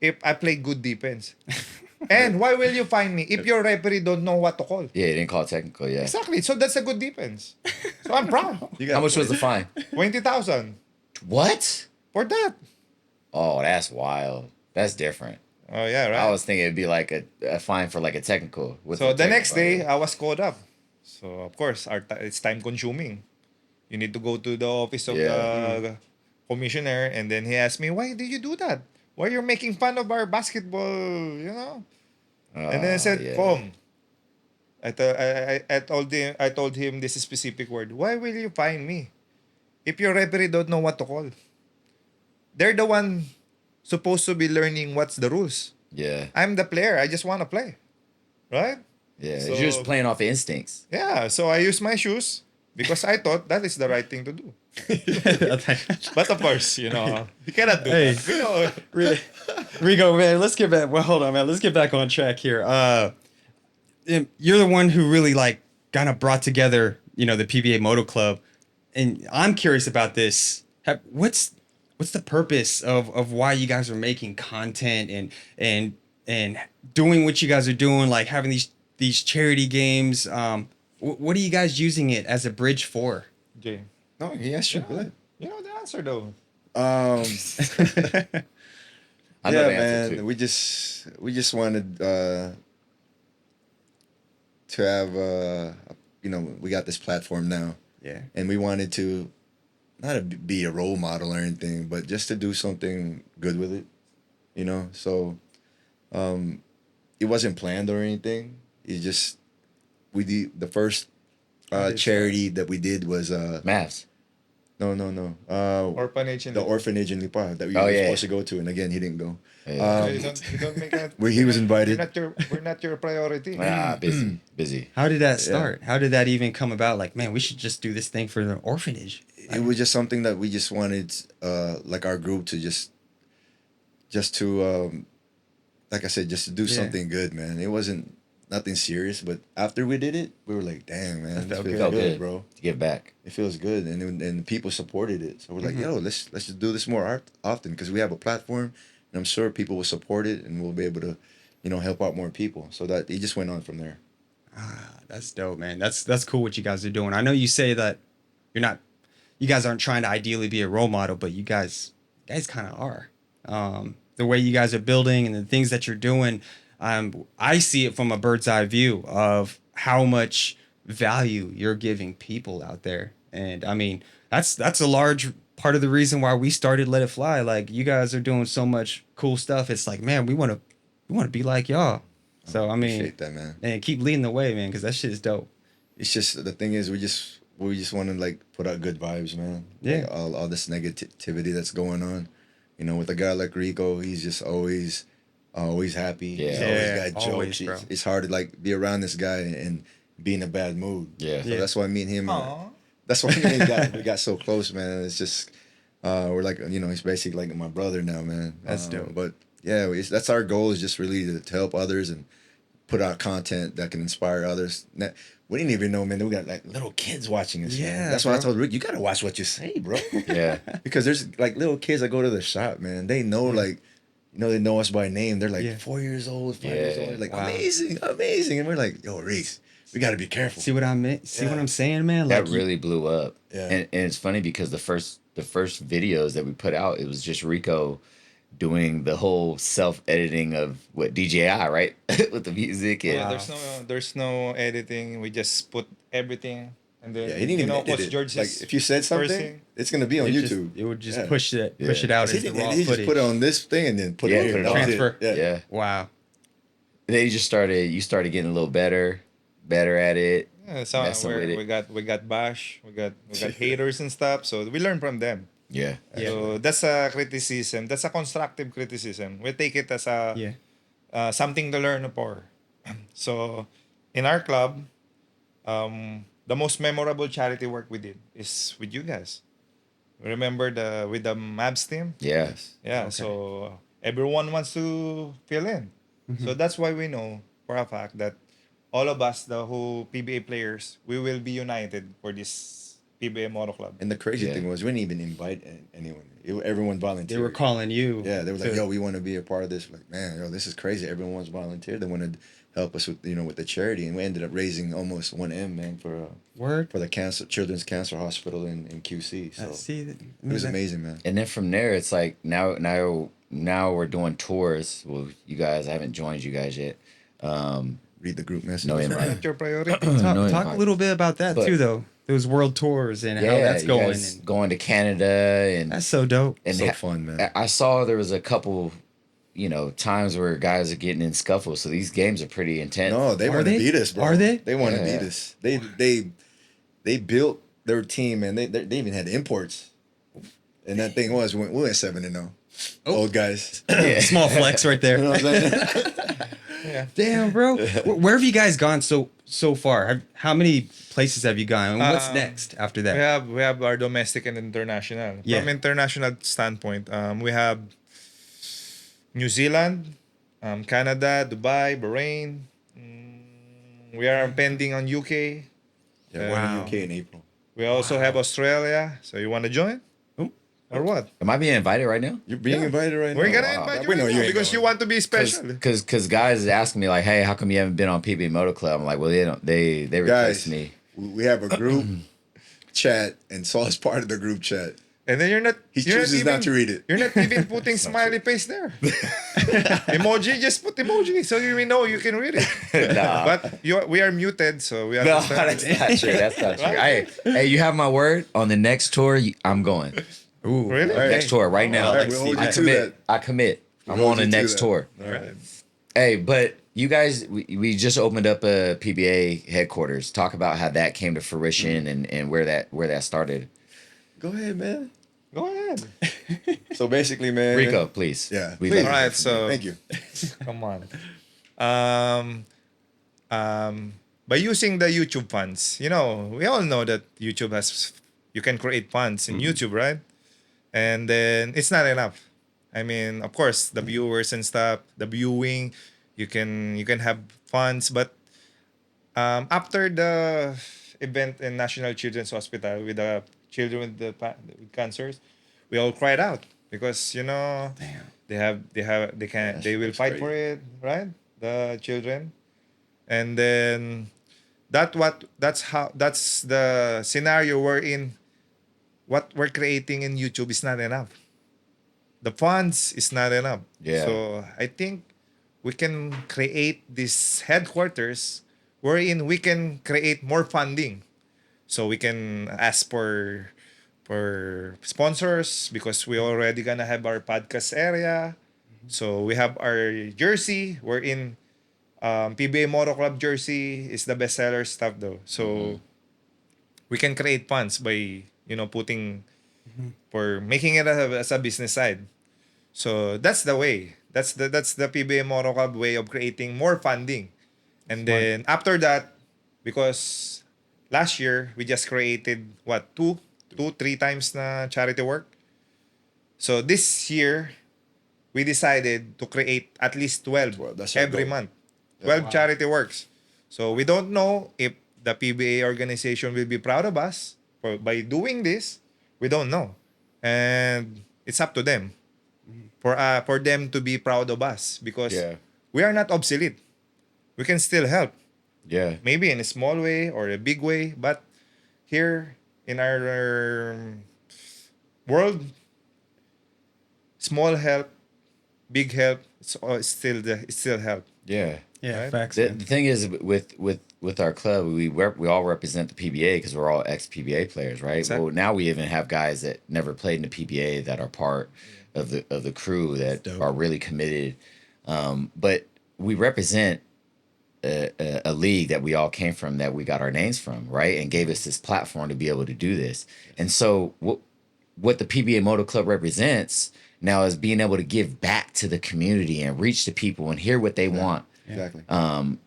if I play good defense? And why will you fine me if your referee don't know what to call? Yeah, he didn't call it technical. Yeah. Exactly. So that's a good defense. So I'm proud. How much was the fine? 20,000 What? for that. Oh, that's wild. That's different. Oh yeah, right. I was thinking it'd be like a fine for like a technical. With So the technical. next day, I was called up. So of course, it's time consuming. You need to go to the office of the commissioner, and then he asked me, "Why did you do that? Why you're making fun of our basketball?" You know. And then I said, yeah. "Pom." I told him this specific word. Why will you fine me if your referee don't know what to call? They're the one supposed to be learning what's the rules. Yeah. I'm the player. I just want to play, right? Yeah. So- You're just playing off of instincts. Yeah, so I used my shoes because I thought that is the right thing to do. But of course, you cannot do Hey. that. You know, Really, Rico, man, let's get back. Well, hold on, man. Let's get back on track here. You're the one who really kind of brought together, the PBA Motoclub, and I'm curious about this. What's the purpose of why you guys are making content and doing what you guys are doing, like having these charity games? What are you guys using it as a bridge for? Jay, No, yeah, sure. Go ahead. you know the answer though. I know Yeah, the answer man. too. We just wanted to have we got this platform now, Yeah. and we wanted to not be a role model or anything, but just to do something good with it, So, it wasn't planned or anything. It just we did the first charity that we did was Mavs. no Orphanage in the orphanage in Lipa that we Oh, were yeah. supposed to go to, and again he didn't go. Yeah. you don't make that. Where he was invited. We're not your priority. Busy. How did that start? How did that even come about? Like, man, we should just do this thing for the orphanage. It was just something that we just wanted, like our group to just to, like I said, just to do Yeah. something good, man. It wasn't nothing serious. But after we did it, we were like, damn, man, this felt feels good. good, bro. To give back. It feels good, and people supported it. So we're like, yo, let's just do this more often because we have a platform, and I'm sure people will support it, and we'll be able to, help out more people. So that it just went on from there. That's dope, man. That's cool what you guys are doing. I know you say that you guys aren't trying to ideally be a role model, but you guys kind of are. The way you guys are building and the things that you're doing, I see it from a bird's eye view of how much value you're giving people out there. And I mean, that's a large part of the reason why we started Let It Fly. Like, you guys are doing so much cool stuff. It's like, man, we want to be like y'all. So I mean, Appreciate that, man. and keep leading the way, man, because that shit is dope. It's just the thing is we just want to like put out good vibes, man. Yeah. Like, all this negativity that's going on, with a guy like Rico, he's just always happy. Yeah. He's Yeah, always got always, jokes. bro. It's hard to like be around this guy and be in a bad mood. Yeah. So that's why me and him. Aw. That's why me and him we got so close, man. It's just we're like he's basically like my brother now, man. That's dope. But yeah, that's our goal, is just really to help others and put out content that can inspire others. We didn't even know, man, that we got like little kids watching us. Yeah, man. That's why I bro. told Rick, you gotta watch what you say, bro. Yeah. Because there's like little kids that go to the shop, man. They know like, they know us by name. They're like Yeah. 4 years old, 5 years Yeah. old. They're like, Wow. amazing. And we're like, yo, Reese, we gotta be careful. See what I meant? See what Yeah. I'm saying, man? That Like, really blew up. Yeah. And it's funny because the first videos that we put out, it was just Rico doing the whole self-editing of what DJI, right? With the music and Yeah, there's no editing. We just put everything, and then Yeah, he didn't even edit Coach it. George's Like if you said something, cursing. it's gonna be on YouTube. it would just Yeah. push it Yeah. out He as the didn't raw edit, he just footage. put it on this thing and then put Yeah, it here. put it That on. was it. Transfer. Yeah. yeah. Wow. And then you started getting a little better at it. Yeah, so Messing with it. we got bash, we got haters and stuff. So we learn from them. Yeah. So that's a criticism. That's a constructive criticism. We take it as a something to learn for. So in our club, the most memorable charity work we did is with you guys. Remember with the Mavs team? Yeah. Yeah. Okay. So everyone wants to fill in. So that's why we know for a fact that all of us, the whole PBA players, we will be united for this PBA Motoclub. And the crazy Yeah. thing was, we didn't even invite anyone. Everyone volunteered. They were calling you. Yeah, they were like, to- "Yo, we want to be a part of this." We're like, man, this is crazy. Everyone's volunteered. They wanted to help us with, with the charity, and we ended up raising almost $1 million, man, Word. for the Children's Cancer Hospital in QC. So See, it was amazing, man. And then from there, it's like now we're doing tours. Well, you guys, I haven't joined you guys yet. Read the group message. No invite. Not your priority. No Talk invite. a little bit about that But- too, though. Those world tours and how that's you going. guys And going to Canada and that's so dope. and So fun, man. I saw there was a couple, times where guys are getting in scuffles. So these games are pretty intense. No, they Are want to they? beat us, bro. Are they? They want to Yeah. beat us. They built their team, and they even had imports. And that thing was, we went 7-0. Old guys. Yeah. Small flex right You know there. what I'm saying? Damn, bro. Where have you guys gone so far? How many places have you gone? And what's next after that? We have our domestic and international. Yeah. From international standpoint, we have New Zealand, Canada, Dubai, Bahrain. We are pending on UK. Yeah, we're Wow. in UK in April. We also have Australia. So you want to join? Oh. Or what? Am I being invited right now? You're being invited right We're now. gonna wow. invite you, We know right you now ain't because you going. want to be special. Because guys ask me like, hey, how come you haven't been on PBA Motoclub? I'm like, well, they Guys, replaced me. we have a group chat, and Saul is part of the group chat. And then He chooses not to read it. You're not even putting smiley face there. Emoji, just put emoji so you know you can read it. Nah. But we are muted, so we No, understand. that's not true. That's not true. Hey, you have my word. On the next tour, I'm going. Ooh, Really? All right. Next tour right now. All right, we'll hold you I to commit. that. I commit. I'm hold on the you to next that. tour. All right. Hey, but you guys, we just opened up a PBA headquarters. Talk about how that came to fruition and where that started. Go ahead, man. Go ahead. So basically, man. Rico, please. Yeah. We please. love All you. right, so Thank you. come on. By using the YouTube funds, we all know that YouTube you can create funds in YouTube, right? And then it's not enough. I mean, of course, the viewers and stuff, the viewing, you can have funds, but After the event in National Children's Hospital with the children with with cancers, we all cried out because Damn. they will That's fight for crazy. it, right? The children, and then that's the scenario we're in. What we're creating in YouTube is not enough. The funds is not enough. Yeah. So I think we can create this headquarters wherein we can create more funding. So we can ask for sponsors because we already gonna have our podcast area. So we have our jersey. We're in PBA Motoclub jersey is the best seller stuff though. So we can create funds by putting for making it as a business side. So that's the way. That's the PBA Moto Club way of creating more funding. And Smart. then after that, because last year we just created what two, three times na charity work. So this year we decided to create at least 12 Well, that's our every goal. month. 12 Wow. charity works. So we don't know if the PBA organization will be proud of us by doing this. We don't know. And it's up to them for them to be proud of us because Yeah. we are not obsolete. We can still help, Yeah. maybe in a small way or a big way, but here in our world, small help, big help, it's still help. Yeah. Yeah, Right? facts. The Man. thing is with our club, we all represent the PBA because we're all ex PBA players, right? Exactly. Well, now we even have guys that never played in the PBA that are part of the crew that dope. are really committed. But we represent a league that we all came from, that we got our names from, right? And gave us this platform to be able to do this. And so what the PBA Motor Club represents now is being able to give back to the community and reach the people and hear what they want, Exactly.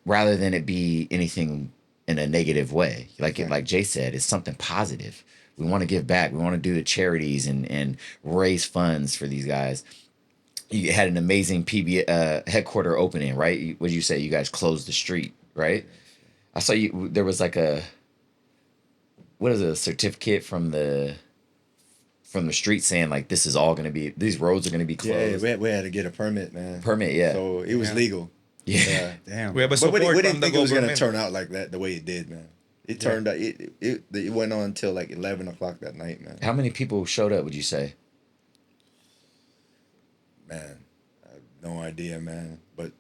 rather than it be anything in a negative way. Exactly. Like Jay said, it's something positive. We want to give back. We want to do the charities and raise funds for these guys. You had an amazing PBA headquarter opening, right? What did you say? You guys closed the street, right? I saw you. There was like what is it, a certificate from the street saying like this is all going to be, these roads are going to be Yeah, closed. we had to get a permit, man. Permit, yeah. So it was Yeah. legal. Yeah. Damn. We have a But support we from didn't the think it was gonna government. turn out like that, the way it did, man. It turned out it went on until like 11 o'clock that night, man. How many people showed up, would you say? Man, I have no idea, man. But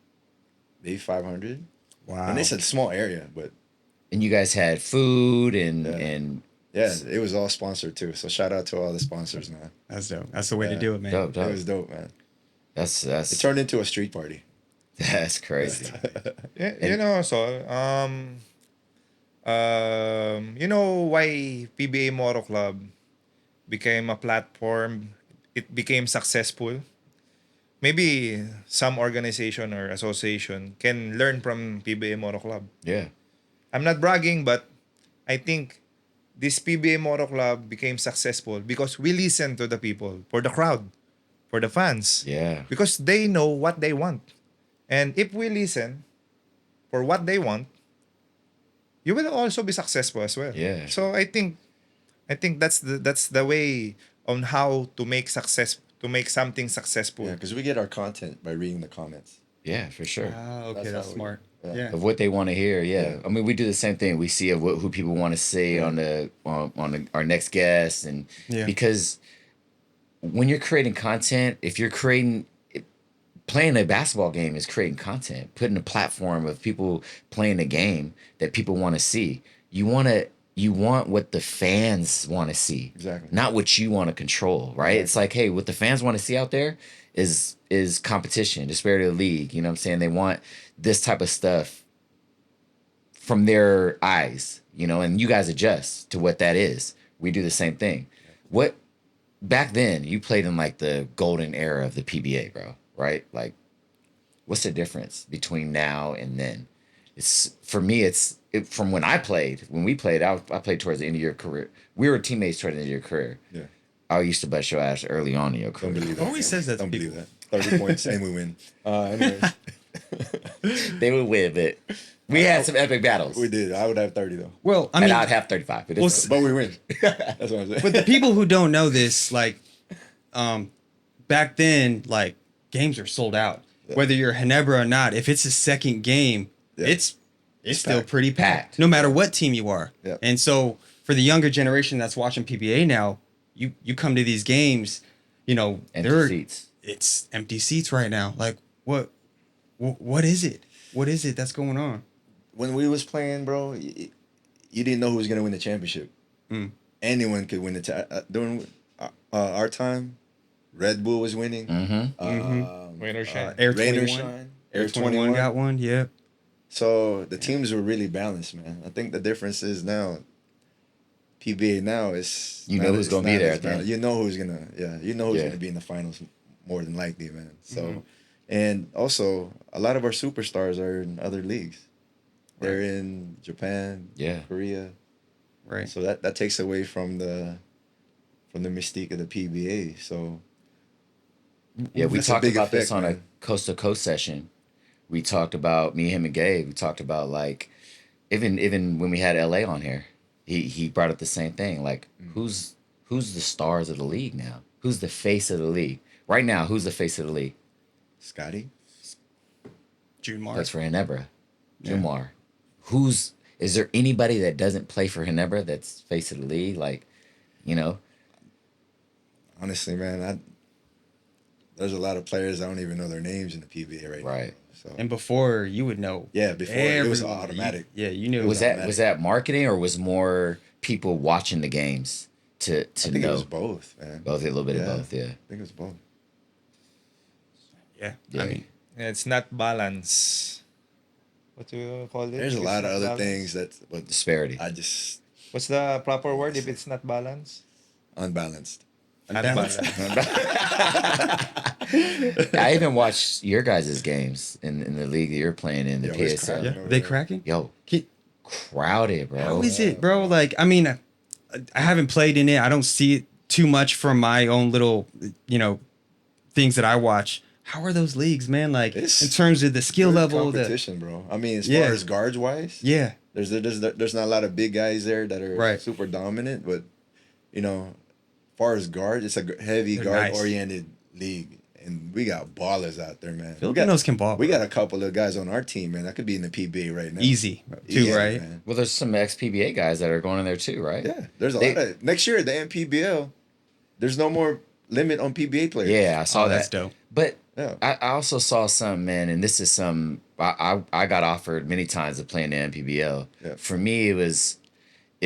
maybe 500. Wow. And it's a small area, but And you guys had food and Yeah. and yeah, it was all sponsored too. So shout out to all the sponsors, man. That's dope. That's the way to Yeah. do it, man. dope, It was dope, man. That's It turned into a street party. that's crazy. Yeah, And- so you know why PBA Moto Club became a platform? It became successful. Maybe some organization or association can learn from PBA Moto Club. Yeah. I'm not bragging, but I think this PBA Moto Club became successful because we listen to the people, for the crowd, for the fans, Yeah. because they know what they want. And if we listen for what they want, you will also be successful as well. Yeah. So I think that's the way on how to make something successful. Yeah, because we get our content by reading the comments. Yeah, for sure. Ah, okay, That's that's, how we- smart. yeah. Yeah. Of what they want to hear, yeah. Yeah. I mean, we do the same thing. We see of who people want to see on our next guest, and Yeah. because when you're creating content, if you're playing a basketball game is creating content, putting a platform of people playing a game that people want to see. You want what the fans want to see, Exactly. not what you want to control, right? It's like, hey, what the fans want to see out there is competition, disparity of the league. You know what I'm saying? They want this type of stuff from their eyes, and you guys adjust to what that is. We do the same thing. What back then you played in like the golden era of the PBA, bro, right? Like, what's the difference between now and then? It's for me. From when we played. I played towards the end of your career. We were teammates towards the end of your career. Yeah. I used to bust your ass early on in your career. Don't believe that. Always says that to Don't believe people. that. 30 points and we win. Anyways. They would win, but We had some epic battles. We did. I would have 30 though. Well, I And mean, I'd have 35. But, Well, it's, But we win. That's what I'm saying. but the people who don't know this, like, back then, like, games are sold out. Yeah. Whether you're Ginebra or not, if it's a second game, Yeah. it's still packed. pretty packed, Packed. no matter what team you are. Yeah. And so for the younger generation that's watching PBA now, you come to these games, you know, empty seats. it's empty seats right now. Like, what is it? What is it that's going on? When we was playing, bro, you didn't know who was gonna win the championship. Anyone could win the during our time. Red Bull was winning. Rain or shine. Air Rain or 21. shine. Air 21 got one. Yeah. So the teams were really balanced, man. I think the difference is now. PBA now is You know who's gonna be there at the end. You know who's gonna you know who's Yeah. gonna be in the finals more than likely, man. So and also a lot of our superstars are in other leagues. They're in Japan, Yeah. Korea. Right. So that takes away from the mystique of the PBA. So Yeah, we That's a talked big about this effect, on man. a coast to coast session. We talked about me, him, and Gabe. We talked about like even when we had LA on here, he brought up the same thing. Like who's the stars of the league now? Who's the face of the league right now? Who's the face of the league? Scotty, June March. That's for Ginebra. Yeah. Jumar. Is there anybody that doesn't play for Ginebra that's face of the league? Like, you know, honestly, man, there's a lot of players I don't even know their names in the PBA right now. Right. So And before you would know. yeah, before it was everyone. automatic. You knew. was automatic. that marketing or was more people watching the games to I think know? it was both, man. Both, a little bit Yeah. of both, yeah. I think it was both. Yeah. Yeah. I mean, Yeah, it's not balance. What do you call it? There's a It's lot of not other balance? things but Disparity. I just What's the proper word if it's not balance? unbalanced. Unbalanced. I even watched your guys' games in the league that you're playing in, the Yo, it's PSL. crowded yeah. over They there. cracking? Yo, Ki- crowded, bro. How is it, bro? Like, I mean, I haven't played in it. I don't see it too much from my own little, things that I watch. How are those leagues, man? Like, It's in terms of the skill Good level, competition, bro. I mean, as Yeah. far as guards wise, yeah, there's not a lot of big guys there that are Right. super dominant, but far as guard, it's a heavy They're guard nice. oriented league, and we got ballers out there, man. Filipinos can ball. We got a couple of guys on our team, man. That could be in the PBA right now. Easy, too, Easy, right? man. Well, there's some ex-PBA guys that are going in there too, right? Yeah, there's a They- lot of next year at the NPBL. There's no more limit on PBA players. Yeah, I saw Oh, that. that's dope. But Yeah. I also saw some, man, and this is some I got offered many times to play in the NPBL. Yeah. For me, it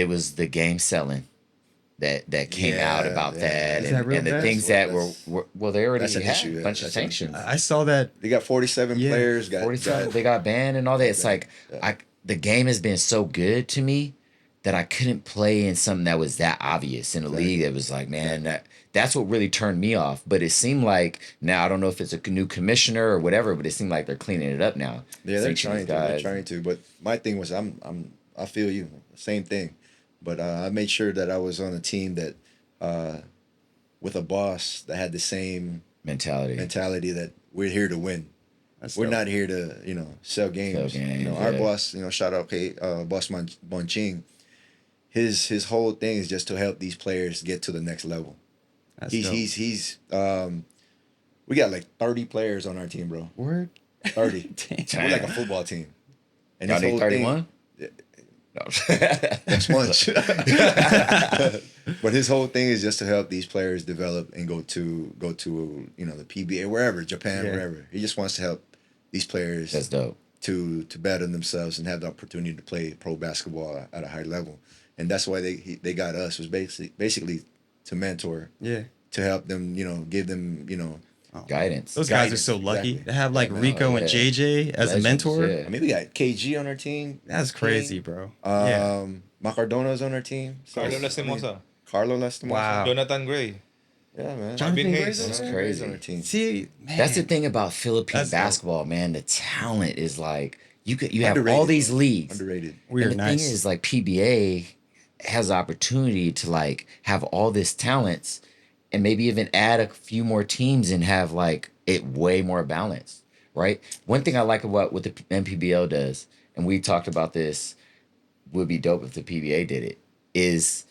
was the game selling that came out Yeah, about yeah. that, Is that real and the bad? things That's- that were well, they already that's an had issue, a yeah. bunch of That's an issue. sanctions. I saw that. They got 47 Yeah. players. Got 47, they got banned and all that. It's like Yeah. the game has been so good to me that I couldn't play in something that was that obvious in a league that was like, man, that's what really turned me off. But it seemed like now I don't know if it's a new commissioner or whatever, but it seemed like they're cleaning it up now. Yeah, they're Sanctioning trying to. They're guys. trying to. But my thing was, I feel you. Same thing. But I made sure that I was on a team that, with a boss that had the same mentality. that we're here to win. That's We're dope. not here to, sell games. Sell games, Our yeah. boss, shout out Boss Bonching. His whole thing is just to help these players get to the next level. That's He's dope. he's we got like 30 players on our team, bro. Word. 30. Damn. We're like a football team. And Y'all his need whole 31? thing, No. next month. But his whole thing is just to help these players develop and go to the PBA, wherever, Japan, Yeah. wherever. He just wants to help these players That's dope. to better themselves and have the opportunity to play pro basketball at a high level. And that's why they got us, was basically to mentor, Yeah. to help them, give them, Guidance. Those guys are Guidance, so lucky exactly. to have like Yeah, Rico and yeah. Jayjay as a Legends, mentor. yeah. I mean, we got KG on our team. That's crazy, bro. Macardona's on our team. So, Carlo I mean, Lastimosa. Carlo Lastimosa. Wow. Jonathan Gray. Yeah, man. Jonathan Big Gray's Hayes. on That's there? crazy. on our team. See, man. That's the thing about Philippine That's dope. basketball, man. The talent is like you have all Underrated. these leagues. Underrated. We are And the nice. thing is, like PBA has the opportunity to like have all this talents and maybe even add a few more teams and have like it way more balanced, right? One thing I like about what the NPBL does, and we talked about this, would be dope if the PBA did it, is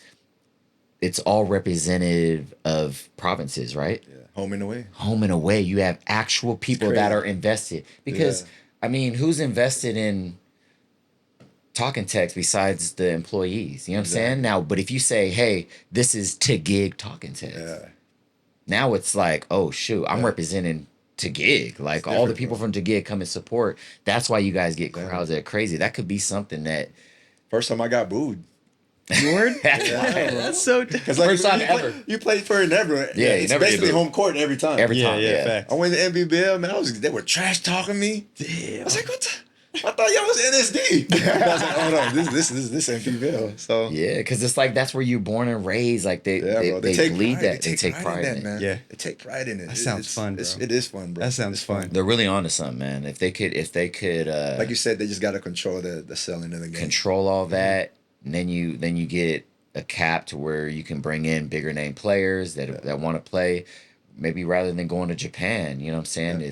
it's all representative of provinces, right? Yeah. Home and away. Home and away. You have actual people that are invested. Because, Yeah. I mean, who's invested in talking text besides the employees? You know what I'm saying? Now, but if you say, hey, this is to gig talking text, Yeah. now it's like, oh, shoot, I'm representing to gig. Like all the different, people bro. from to gig come and support. That's why you guys get crowds that are crazy. That could be something that. First time I got booed. Word? That's wild. That's so. Because First time ever. You play for it never. Yeah, you it's never get basically booed. home court every time. Every Yeah, time. yeah, Yeah. facts. I went to NBBL, man. They were trash talking me. Damn. I was like, what the? I thought y'all was NSD. I was like, oh no, this NBBL. So Yeah, because it's like that's where you're born and raised. Like they bro. they take bleed pride. that. They take pride in it. man. Yeah. They take pride in it. That sounds fun, bro. It is fun, bro. That sounds It's fun. They're really onto something, man. If they could Like you said, they just gotta control the selling of the game. control all that, and then you get a cap to where you can bring in bigger name players that want to play, maybe rather than going to Japan. You know what I'm saying? Yeah.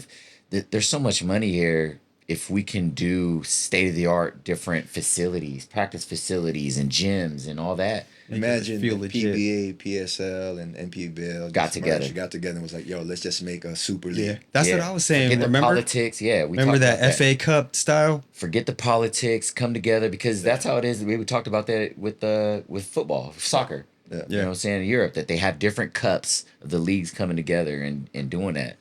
If there's so much money here, if we can do state of the art different facilities, practice facilities and gyms and all that. Imagine feel the legit. PBA, PSL, and NPBL Got together. Got together and was like, yo, let's just make a super league. Yeah, that's what Yeah. I was saying. Forget the Remember, politics. Yeah, we remember talked that about FA Cup style? Forget the politics, come together, because that's how it is. We talked about that with football, soccer. Yeah. You know what I'm saying? In Europe, that they have different cups of the leagues coming together and doing that.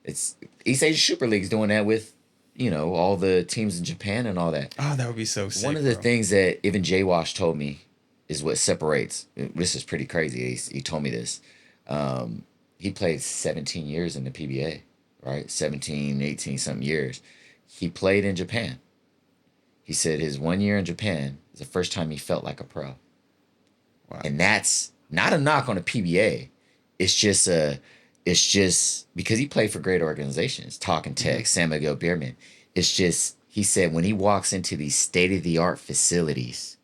It's East Asia Super League's doing that with, all the teams in Japan and all that. Oh, that would be so sick. One of the bro. things that even Jaywash told me is what separates. This is pretty crazy. He told me this. He played 17 years in the PBA, right? 17, 18 something years. He played in Japan. He said his 1 year in Japan is the first time he felt like a pro. Wow. And that's not a knock on the PBA. It's just because he played for great organizations, Talking Tech, San Miguel Beerman. It's just, he said when he walks into these state-of-the-art facilities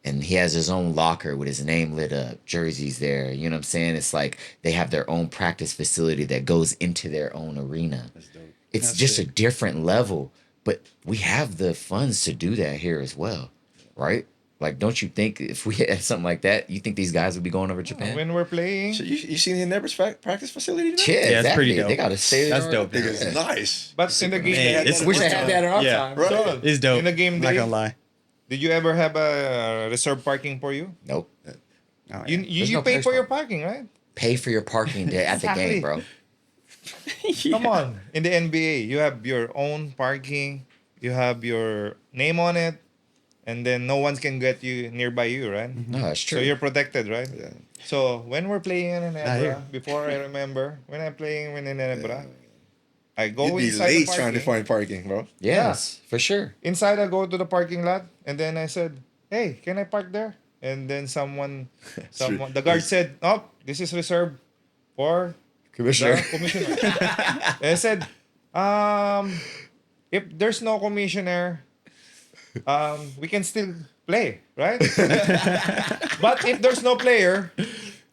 and he has his own locker with his name lit up, jerseys there, you know what I'm saying? It's like they have their own practice facility that goes into their own arena. That's dope. It's That's just sick. a different level, but we have the funds to do that here as well, right? Like, don't you think if we had something like that, you think these guys would be going over to Japan? When we're playing, So you seen the Nevers practice facility? Now? Yeah, Yeah, it's exactly. pretty dope. They got to stay That's dope. Think it's nice. but in the game, Man, it's Wish they had that in our Yeah. time. Right. So, It's dope. In the game Not day, gonna lie. did you ever have a reserved parking for you? Nope. Oh, You yeah. There's you no pay place for for your it. parking, right? Pay for your parking day at the Exactly. game, bro. Come on. In the NBA, you have your own parking, you have your name on it, and then no one can get you nearby you, right? No, that's true. So you're protected, right? Yeah. So when we're playing in here. Enebra, before I remember, when I'm playing in Enebra, I go You'd be inside late the trying to parking. find parking, bro. Yes, for sure. Inside, I go to the parking lot, and then I said, "Hey, can I park there?" And then the guard said, "Oh, this is reserved for Commissioner. the commissioner." And I said, if there's no commissioner, we can still play, right? But if there's no player,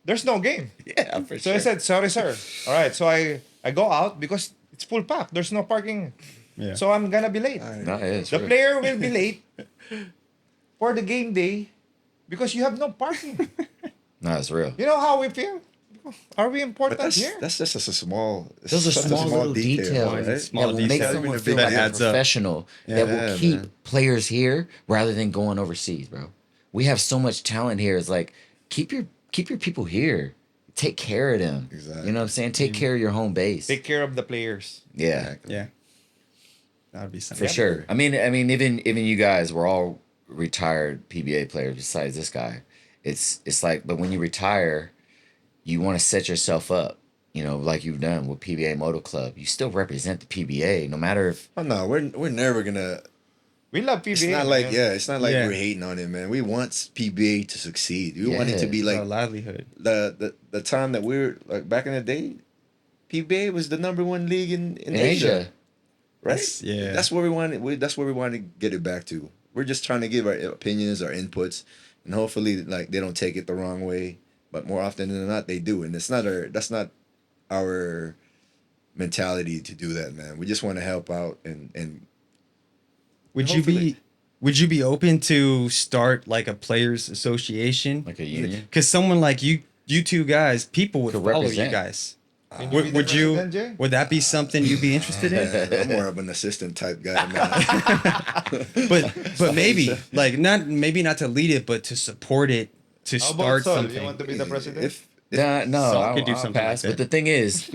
there's no game. Yeah, for So sure. I said, sorry, sir. All right. So I go out because it's full pack. There's no parking. Yeah. So I'm going to be late. No, it's The true. player will be late for the game day because you have no parking. No, it's real. You know how we feel? Are we But important here? that's just a small. Those are such a small little details. right? Small that will make details. someone That feel like a adds up. professional. Yeah, that will keep man. players here rather than going overseas, bro. We have so much talent here. It's like keep your people here. Take care of them. Exactly. You know what I'm saying? Take care of your home base. Take care of the players. Yeah, Yeah. That would be something. for sure. I mean, even you guys were all retired PBA players besides this guy. It's like, but when you retire, you want to set yourself up. Like you've done with PBA Motoclub. You still represent the PBA, no matter if Oh no, we're never gonna. We love PBA. It's not like man. it's not like Yeah. we're hating on it, man. We want PBA to succeed. We want it to Yeah. be It's like our livelihood. the time that we're like back in the day. PBA was the number one league in in Asia, Asia. right? Yeah. That's where we want it. That's where we want to get it back to. We're just trying to give our opinions, our inputs, and hopefully, like they don't take it the wrong way. But more often than not, they do, and that's not our mentality to do that, man. We just want to help out and Would you Hopefully. be would you be open to start like a players association? Like a union. Because someone like you two guys, people would Could follow you represent. guys. Can you be the Would you? president, Jay? Would that be something you'd be interested in? I'm more of an assistant type guy, man. But maybe like not to lead it, but to support it, to How start about Sol? something. You want to be the president? if No, Sol I'll, could do I'll something pass. like that. But the thing is,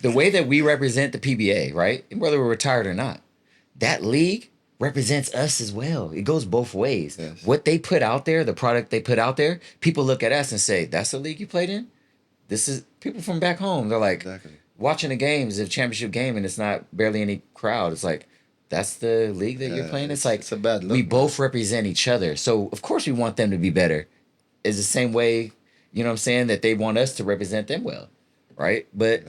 the way that we represent the PBA, right? And whether we're retired or not, that league represents us as well. It goes both ways. Yes. What they put out there, the product they put out there, people look at us and say, "That's the league you played in." This is people from back home. They're like Exactly. watching the games, a championship game, and it's not barely any crowd. It's like that's the league that you're Yeah, playing. It's it's- like it's a bad look, we man. both represent each other. So of course we want them to be better. It's the same way, you know what I'm saying, that they want us to represent them well, right? But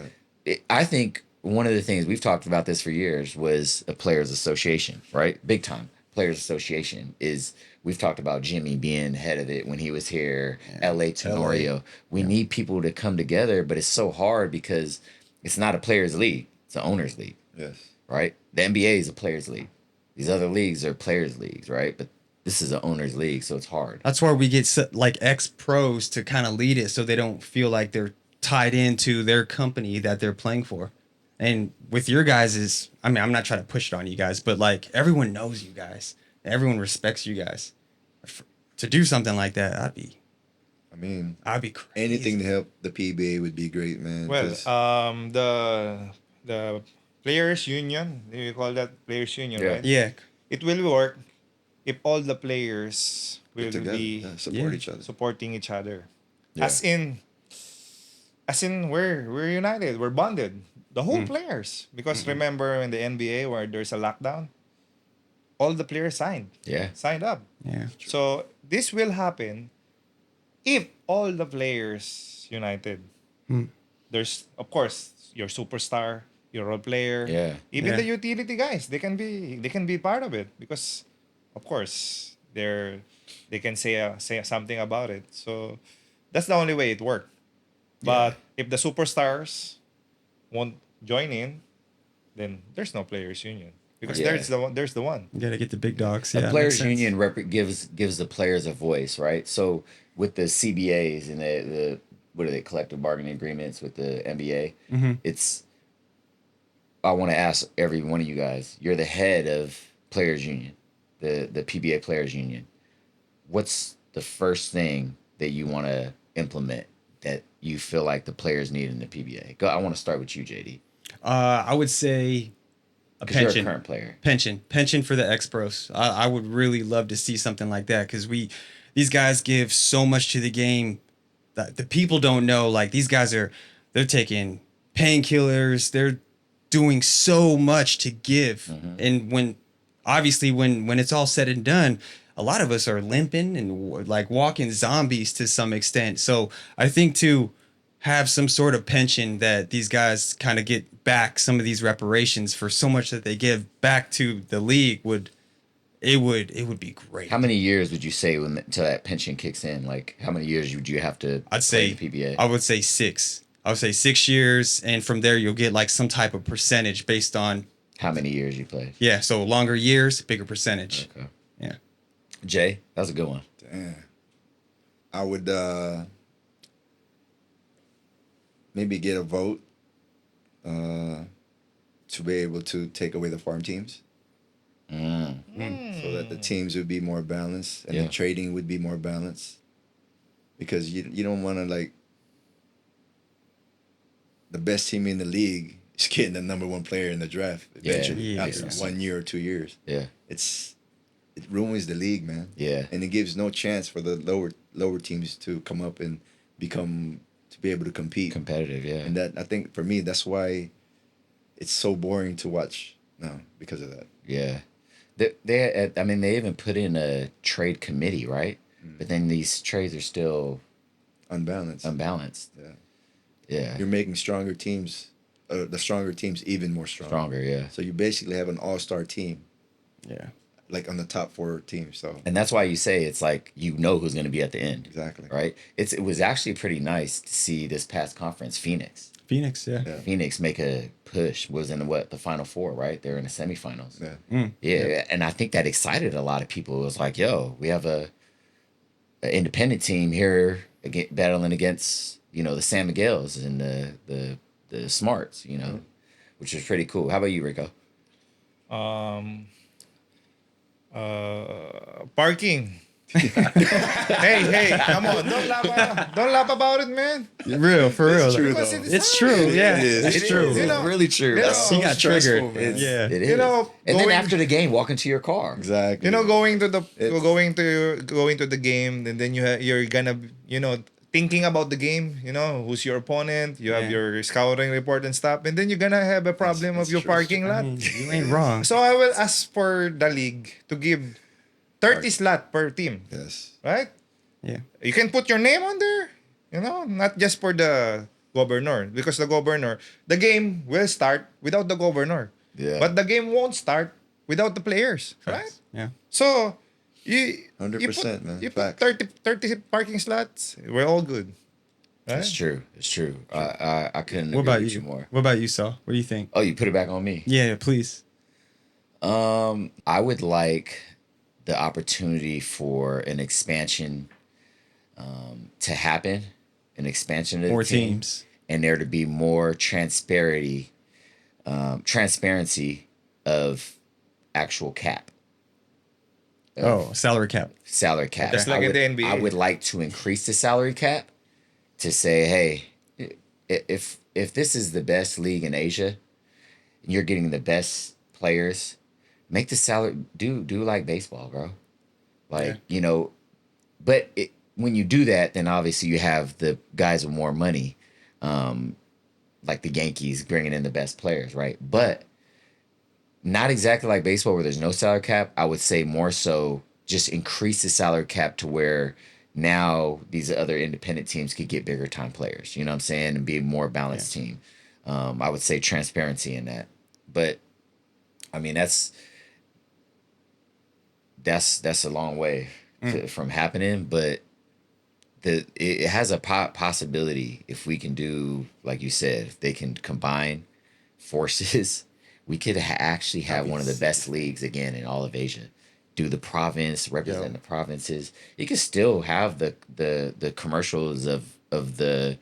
I think one of the things we've talked about this for years was a players association, right? Big time players association is we've talked about Jimmy being head of it when he was here, LA Tenorio. We need people to come together, but it's so hard because it's not a players league, it's an owners league, Yes. right? The NBA is a players league. These other leagues are players leagues, right? But this is an owners league, so it's hard. That's why we get like ex pros to kind of lead it, so they don't feel like they're tied into their company that they're playing for. And with your guys' I mean, I'm not trying to push it on you guys, but like everyone knows you guys, everyone respects you guys. To do something like that, I mean, I'd be crazy. anything to help the PBA would be great, man. Well, 'cause the players union, you call that players union, Yeah. right? Yeah, It will work if all the players will get together, be support Yeah. each other. supporting each other. Yeah. As in we're united, we're bonded. The Mm. whole players. Because remember in the NBA where there's a lockdown, all the players Yeah. signed up. yeah. So this will happen if all the players united. Hmm. There's of course your superstar, your role player, Yeah. even Yeah. the utility guys. They can be part of it because, of course, they can say something about it. So that's the only way it worked. But if the superstars won't join in, then there's no players union because Yeah. there's the one. There's the one. You gotta get the big dogs. Yeah, A makes players sense. union gives the players a voice, right? So with the CBAs and the what are they, collective bargaining agreements with the NBA, it's I want to ask every one of you guys. You're the head of players union, the PBA players union. What's the first thing that you want to implement that you feel like the players need in the PBA? Go. I want to start with you, JD, I would say a because you're a pension. current player. Pension for the ex pros. I would really love to see something like that because these guys give so much to the game that the people don't know. Like these guys they're taking painkillers. They're doing so much to give, and when it's all said and done, a lot of us are limping and like walking zombies to some extent. So I think to have some sort of pension that these guys kind of get back some of these reparations for so much that they give back to the league would be great. How many years would you say until that pension kicks in? Like, how many years would you have to I'd say play the PBA? I would say 6. I would say 6 years, and from there you'll get like some type of percentage based on How many years you played? so longer years, bigger percentage. Okay. Yeah. Jay, that was a good one. Damn. I would maybe get a vote to be able to take away the farm teams so that the teams would be more balanced and Yeah. the trading would be more balanced. Because you don't want to like the best team in the league is getting the number one player in the draft eventually Yeah. after Yeah. 1 year or 2 years. Yeah. It ruins the league, man. Yeah. And it gives no chance for the lower teams to come up and to be able to compete. Competitive, yeah. And that I think for me that's why it's so boring to watch now because of that. Yeah. They even put in a trade committee, right? But then these trades are still Unbalanced. unbalanced. Yeah. Yeah. You're making stronger teams, the stronger teams even more strong. Stronger, yeah. So you basically have an all-star team Yeah. like on the top 4 teams. So And that's why you say it's like you know who's going to be at the end. exactly. Right? It was actually pretty nice to see this past conference Phoenix. Phoenix, yeah. Yeah. Phoenix make a push. Was in the Final Four, right? They're in the semifinals. Yeah. Yeah, and I think that excited a lot of people. It was like, yo, we have a independent team here battling against the San Miguel's and the Smarts, which is pretty cool. How about you, Rico? Parking. Hey, come on! Don't laugh about it, man. Real, for real. It's true, Because though. It's true, yeah. It is. It's true. You know, really true. you know, He got stressful, triggered. man. Yeah. It is. You know, and then going- after the game, walk into your car. Exactly. going to the It's- going to the game, and then you're gonna thinking about the game. Who's your opponent. You have Yeah. your scouting report and stuff, and then you're gonna have a problem of It's your true. parking I lot. mean, you ain't wrong. So I will ask for the league to give 30 slot per team, Yes. right? Yeah. You can put your name on there, not just for the governor, because the game will start without the governor. Yeah. But the game won't start without the players, right? Yeah. So you 100%, man. You put Facts. 30 parking slots, we're all good. Right? It's true. It's true. I couldn't What agree about with you? you more. What about you, Saul? What do you think? Oh, you put it back on me. Yeah, please. I would like the opportunity for an expansion to happen, an expansion of the More team, teams. and there to be more transparency of actual cap, Salary cap. salary cap. Just like I in would, the NBA. I would like to increase the salary cap to say, hey, if this is the best league in Asia, and you're getting the best players, make the salary do like baseball, bro. Like but when you do that, then obviously you have the guys with more money, like the Yankees bringing in the best players, right? But not exactly like baseball where there's no salary cap. I would say more so just increase the salary cap to where now these other independent teams could get bigger time players. You know what I'm saying? And be a more balanced team. I would say transparency in that. But I mean that's a long way from happening, but it has a possibility if we can do, like you said, if they can combine forces, we could actually have one of the best leagues again in all of Asia. Do the province, represent the provinces. You can still have the commercials of the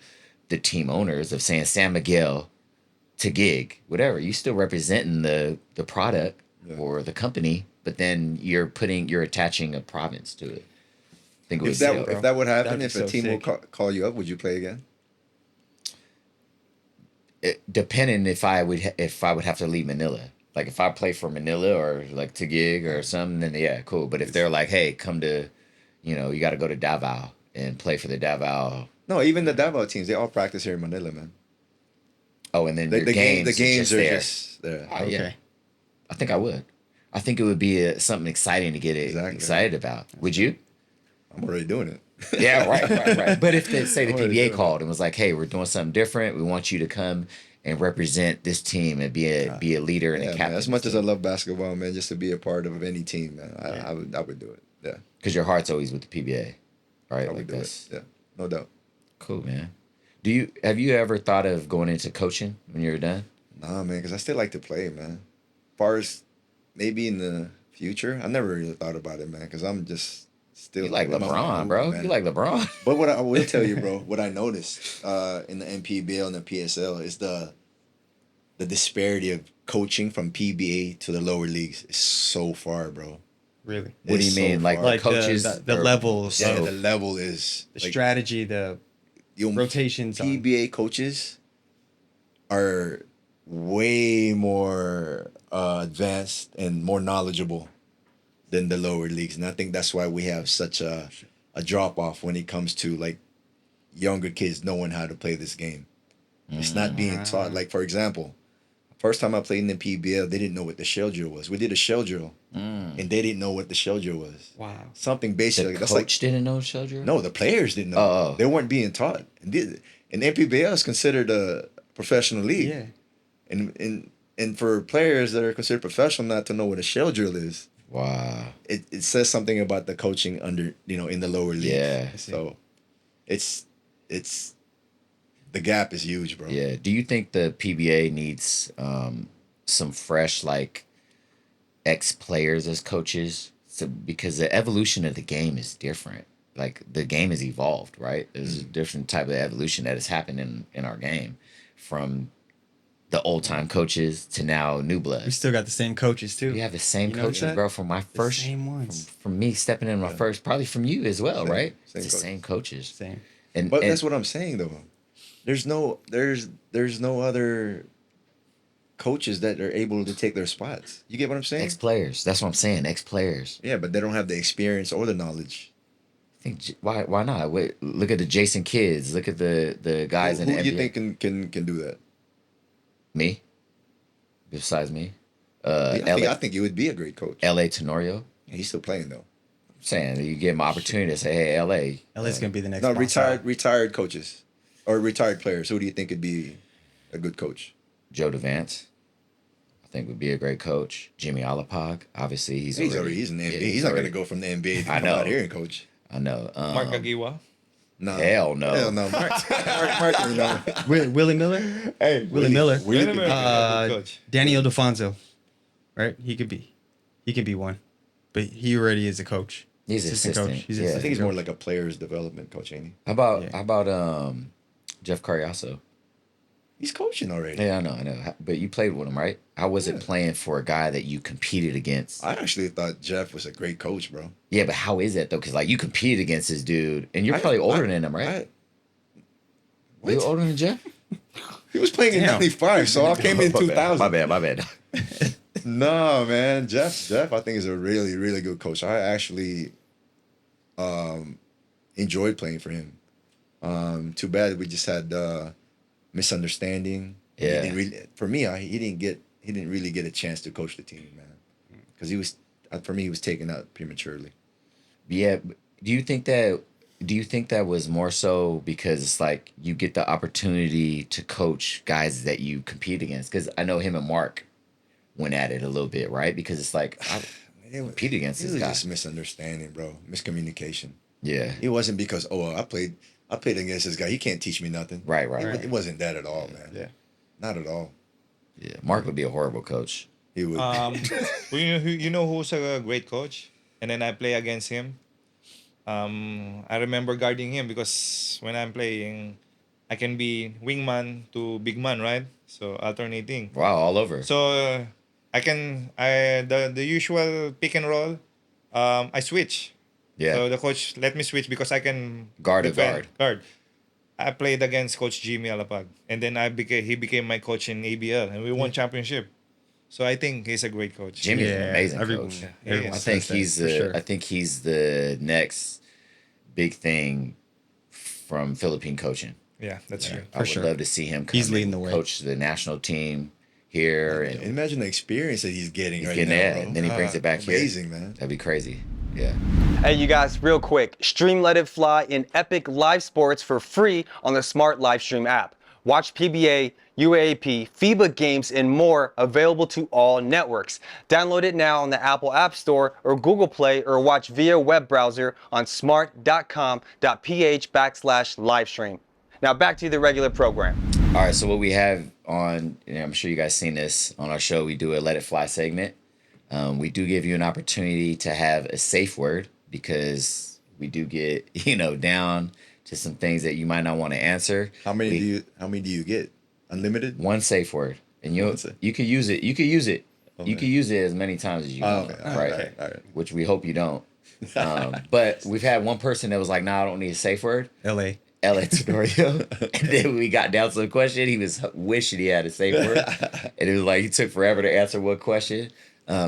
team owners of saying San Miguel to gig, whatever. You still representing the product or the company, but then you're attaching a province to it. I think it was If that would happen, That'd be if so a team sick. will call you up, would you play again? depending if I would have to leave Manila. Like if I play for Manila or like to gig or something, then yeah, cool. But if they're like, hey, come to, you got to go to Davao and play for the Davao. No, even the Davao teams, they all practice here in Manila, man. Oh, and then The, your the, game, the games just are there. just there. Oh, yeah. Okay. I think I would. I think it would be something exciting to get Exactly. excited about. Would you? I'm already doing it. Yeah, right. But if they say the I'm already PBA doing called and was like, "Hey, we're doing something different. We want you to come and represent this team and be a leader and Yeah, a man, captain." as much as I love basketball, man, just to be a part of any team, man, I would do it. Yeah, because your heart's always with the PBA, right? I would do it. Yeah, no doubt. Cool, man. Have you ever thought of going into coaching when you're done? Nah, man, because I still like to play, man. As far as maybe in the future, I never really thought about it, man, because I'm just still. You like in my LeBron, mood, bro. man. You like LeBron. But what I will tell you, bro, what I noticed in the NPBL and the PSL is the disparity of coaching from PBA to the lower leagues is so far, bro. Really? What do you It's so mean? Like far. the Like coaches, the or- levels, Yeah, So- the level is the like, strategy, the rotations. on- PBA coaches are way more advanced and more knowledgeable than the lower leagues, and I think that's why we have such a drop off when it comes to like younger kids knowing how to play this game. It's not being taught. Like for example, first time I played in the PBL, they didn't know what the shell drill was. We did a shell drill, and they didn't know what the shell drill was. Wow. Something the basic. coach That's like didn't know Sheldrill? no, the players didn't know. Oh. They weren't being taught. And NPBL is considered a professional league. Yeah. And for players that are considered professional not to know what a shell drill is, Wow. It says something about the coaching under, in the lower league. Yeah. So it's the gap is huge, bro. Yeah. Do you think the PBA needs some fresh like ex players as coaches? So because the evolution of the game is different. Like the game has evolved, right? There's a different type of evolution that has happened in our game, from the old time coaches to now new blood. We still got the same coaches too. We have the same You notice coaches, that? bro. From my first, same ones. From me stepping in my first, probably from you as well, Same- right? same It's the coaches. same coaches. Same. But And that's what I'm saying though. There's no other coaches that are able to take their spots. You get what I'm saying? ex players. That's what I'm saying. Ex players. Yeah, but they don't have the experience or the knowledge. I think why not? Wait, look at the Jason Kids. Look at the guys Who in the do you NBA. think can do that? Me, besides me, I think you would be a great coach. L.A. Tenorio. He's still playing though. I'm saying you give him an opportunity to say, hey, L.A. LA's gonna be the next. No, boss out. retired coaches or retired players. Who do you think would be a good coach? Joe DeVance. I think would be a great coach. Jimmy Alapag. Obviously, he's He's in the already NBA. yeah, he's not going already- to go from the NBA to I come know. out here and coach. I know. Mark Agiwa. No. Hell no. Hell no. Mark, you know. Willie Miller, Hey, Willie Miller. Willie Willie Miller. Miller. Good coach. Daniel DeFonso, right? He could be one, but he already is a coach. He's an Assistant assistant. coach. He's Yeah. I assistant think he's more coach. like a player's development coach, ain't he? How about Yeah. Jeff Carriaso? He's coaching already. Yeah, I know. But you played with him, right? How was it playing for a guy that you competed against? I actually thought Jeff was a great coach, bro. Yeah, but how is that though? Because like you competed against this dude, and you're probably older than him, right? You What? older than Jeff? He was playing in Damn. '95, so I came in 2000. My bad. No, man, Jeff, I think is a really, really good coach. I actually enjoyed playing for him. Too bad we just had misunderstanding. Yeah. He didn't really, for me, he didn't really get a chance to coach the team, man, because for me he was taken out prematurely. Yeah. Do you think that was more so because it's like you get the opportunity to coach guys that you compete against? Because I know him and Mark went at it a little bit, right? Because it's like I compete against It this was guy. just misunderstanding, bro. Miscommunication. Yeah. It wasn't because I played against this guy. He can't teach me nothing. Right. It wasn't that at all, man. Yeah. Not at all. Yeah. Mark would be a horrible coach. He would. You know who's a great coach? And then I play against him. I remember guarding him because when I'm playing, I can be wingman to big man, right? So alternating. Wow, all over. So the usual pick and roll. I switch. Yeah. So the coach let me switch because I can Guard a defend- guard. I played against Coach Jimmy Alapag, and then he became my coach in ABL, and we won championship. So I think he's a great coach. Jimmy's an Yeah, amazing everyone- coach. everyone I says think that, he's for the sure. I think he's the next big thing from Philippine coaching. Yeah, that's true. I would sure. love to see him come He's leading and the way. coach the national team here and Imagine the experience that he's getting right getting now, that, bro. and then he brings it back here. Amazing, man. That'd be crazy. Yeah. Hey, you guys, real quick, stream Let It Fly in Epic Live Sports for free on the Smart Livestream app. Watch PBA, UAAP, FIBA games, and more available to all networks. Download it now on the Apple App Store or Google Play, or watch via web browser on smart.com.ph/livestream. Now back to the regular program. All right. So what we have on, and I'm sure you guys seen this on our show. We do a Let It Fly segment. We do give you an opportunity to have a safe word because we do get down to some things that you might not want to answer. How many do you get? Unlimited? One safe word, and One safe. you could use it. You could use it. You Okay. could use it as many times as you Oh, want, okay. right? All right. Which we hope you don't. But we've had one person that was like, "No, I don't need a safe word." LA. Ella Tenorio. And then we got down to the question. He was wishing he had a safe word, and it was like he took forever to answer one question.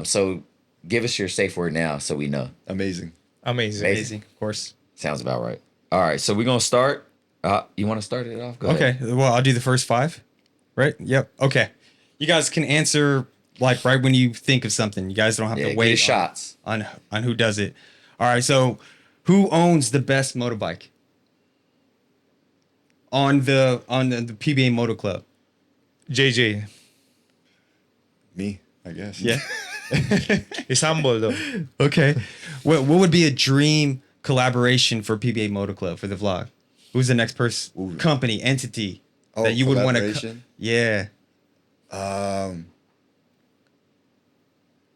So give us your safe word now, so we know. Amazing. Amazing. Amazing, of course. Sounds about right. All right, so we're gonna start. You want to start it off? Go ahead. Okay. Well, I'll do the first 5. Right? Yep. Okay. You guys can answer like right when you think of something. You guys don't have Yeah, to get wait your shots. on who does it. All right. So, who owns the best motorbike on the PBA Motoclub? Jayjay. Me, I guess. Yeah. He's humble though. Okay. What would be a dream collaboration for PBA Motoclub for the vlog? Who's the next person, company, entity that you would want to? Collaboration? Yeah.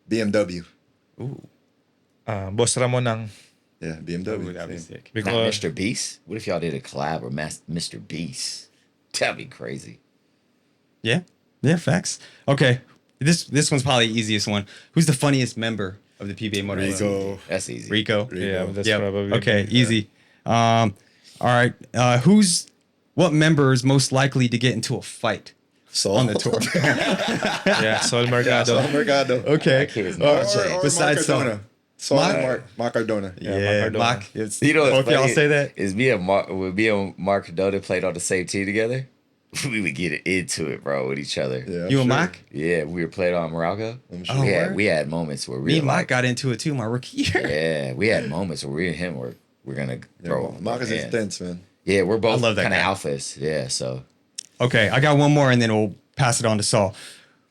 BMW. Boss Ramon ng Yeah, BMW. That'd be Same. sick. Not because Mr. Beast. What if y'all did a collab with Mr. Beast? That'd be crazy. Yeah. Yeah. Facts. Okay. This one's probably the easiest one. Who's the funniest member of the PBA Motoclub? Rico. That's easy. Rico. yeah, that's Yep. probably Okay. me. Easy. All right. What member is most likely to get into a fight Sol. on the tour? Yeah, Sol Mercado. Sol Mercado. Okay. That kid is All not right. Jay. Or Besides Mark Sol. Cardona. Sol Mark- and Mark Cardona. Yeah. Cardona. Mark. It's, You know what's both y'all funny say that? is me and Mark Cardona played on the same team together. We would get into it, bro, with each other. Yeah, I'm You and sure. Mark? Yeah, we were playing on Morocco. I'm Oh, sure. word? We had moments where we Me were and Mark like, got into it too my rookie year. yeah, we had moments where we and him we're gonna throw. Mark is hands. intense, man. Yeah, we're both love that kind of guy. alphas. Yeah, so Okay, I got one more and then we'll pass it on to Saul.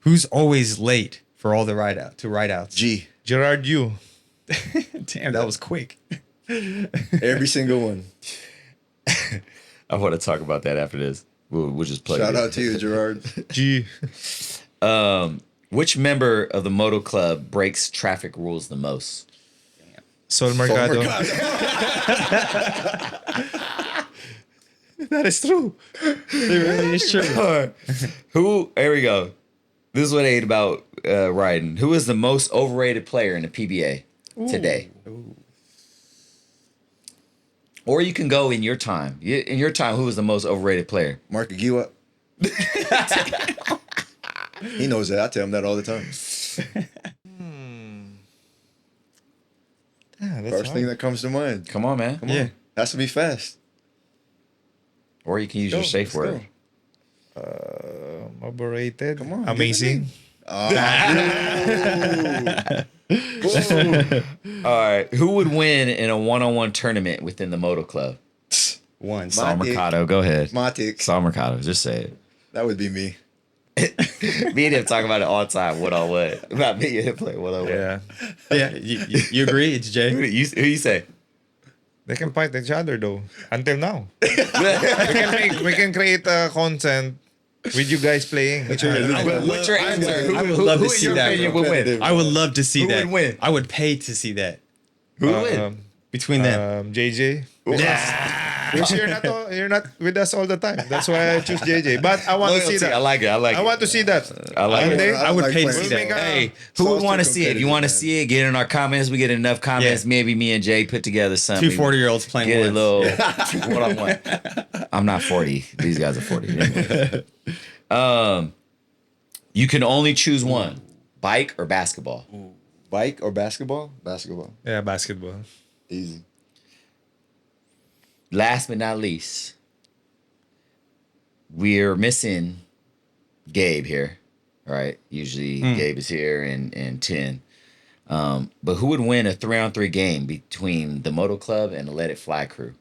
Who's always late for all the ride outs? G. Gerard Yu. Damn, that was quick. Every single one. I want to talk about that after this. We'll just play. Shout it. out to you, Gerard. G. Which member of the Moto Club breaks traffic rules the most? Sol Mercado. That is true. It really is true. Who? Here we go. This is what I hate about riding. Who is the most overrated player in the PBA today? Or you can go in your time. In your time, who was the most overrated player? Mark Aguiwa. He knows that. I tell him that all the time. Yeah, that's First thing that comes to mind. Come on, man. Yeah. Has to be fast. Or you can use Go, your safe let's word. go. Overrated. Come on, Amazing. All right. Who would win in a one-on-one tournament within the Moto Club? One. Sol Matic. Mercado. Go ahead. Matic. Sol Mercado. Just say That would be me. it. Me and him talk about it all the time. One-on-one. About me and him playing one-on-one. Yeah. Yeah, you agree? It's Jay. Who you say? They can fight each other though. Until now. we can create content with you guys playing each other. What's your answer? I would love to in see your that, opinion bro. would win? I would love to see Who that. would win? I would pay to see that Who would win? between them. Jayjay. Which you're not with us all the time. That's why I choose Jayjay. But I want to see Loyalty. that. I like it. I want to see that. I like One it. day, I would like pay to playing- see We'll make that. a- Hey, who would Saul's want to too see it? You want to competitive, see it? Get in our comments. We get enough comments. Yeah. Maybe me and Jay put together something. Two 40-year-olds playing Get a once. little one-on-one. I'm not 40. These guys are 40. Anyways. You can only choose one: bike or basketball. Bike or basketball? Basketball. Yeah, basketball. Easy. Last but not least, we're missing Gabe here. All right. Usually Gabe is here and 10. But who would win a 3-on-3 game between the Moto Club and the Let It Fly crew?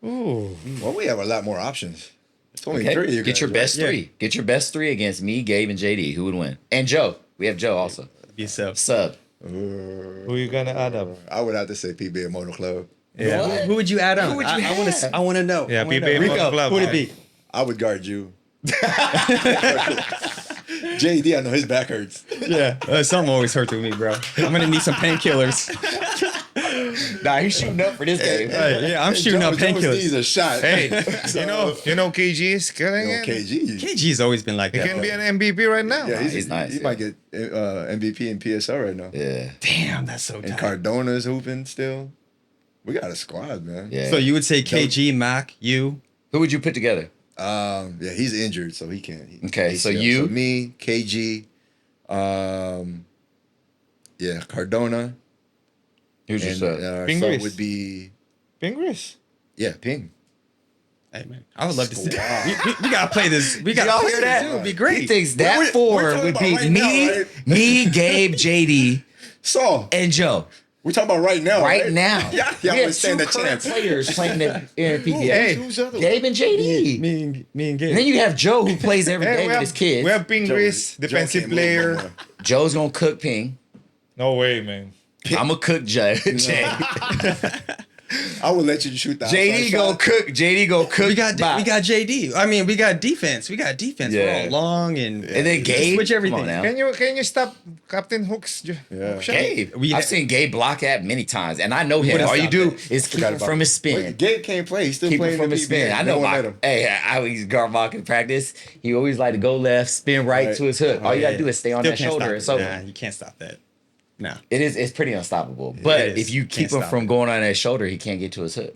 Ooh. Well, we have a lot more options. It's only Okay. three. You Get guys, your right? best three. Get your best three against me, Gabe, and JD. Who would win? And Joe. We have Joe also. Yourself. Sub. Who you gonna add up? I would have to say PBA Motoclub. Yeah. Who would you add on? Who would you have? I want to know. Yeah, I wanna PBA know. Motoclub. Who would it be? I would guard you. JD, I know his back hurts. Yeah, something always hurts with me, bro. I'm gonna need some painkillers. Nah, he's shooting up for this game. Yeah, I'm shooting up Joe needs painkillers. a shot. Hey, you know KG is killing Yo, it. KG. KG's always been like He that. can bro. be an MVP right now. Yeah, He's nice, He yeah. might get MVP in PSL right now. Yeah. Damn, that's so And tight. Cardona's hooping still. We got a squad, man. Yeah. So you would say KG, Mac, you? Who would you put together? Yeah, he's injured, so he can't. Okay, so ACL. you? me, KG, Cardona, Who's your and sub? our Pingris. sub would be Fingers. Ping. Hey man, I would love to see. We gotta play this. We gotta Y'all play hear this. that? It would be He great. thinks that We're four talking would about be right me, now, right? me, Gabe, JD, Saul, and Joe. We're talking about right now. Right now. Yeah, we I'm have stand two a current chance. players playing in PBA. Hey. Who's the other one? Gabe and JD. Me and Gabe. And then you have Joe who plays every Hey, day we with his have, kids. we have Pingris, Joe defensive can't move no player. more. Joe's gonna cook ping. No way, man. I'm gonna cook Jay. I would let you shoot that. JD go cook. JD go cook. we got Bop. JD. I mean, we got defense. We got defense. Yeah. We're all long and then Gabe. switch Come everything. on now. Can you stop Captain Hook's? Yeah. Gabe. We- I've seen Gabe block at many times, and I know him. Wouldn't All you stop do that. is keep Forgot him about from it. his spin. Wait, Gabe can't play. He's still Keep him playing from the his spin. PBA. I know No one my. let him. Hey, I was Garbach in practice. He always like to go left, spin right to his hook. All you gotta do is stay on Still that can't shoulder. stop So it. Nah, you can't stop that. No. it's pretty unstoppable. But is. if you Can't keep him stop from it. going on that shoulder, he can't get to his hook.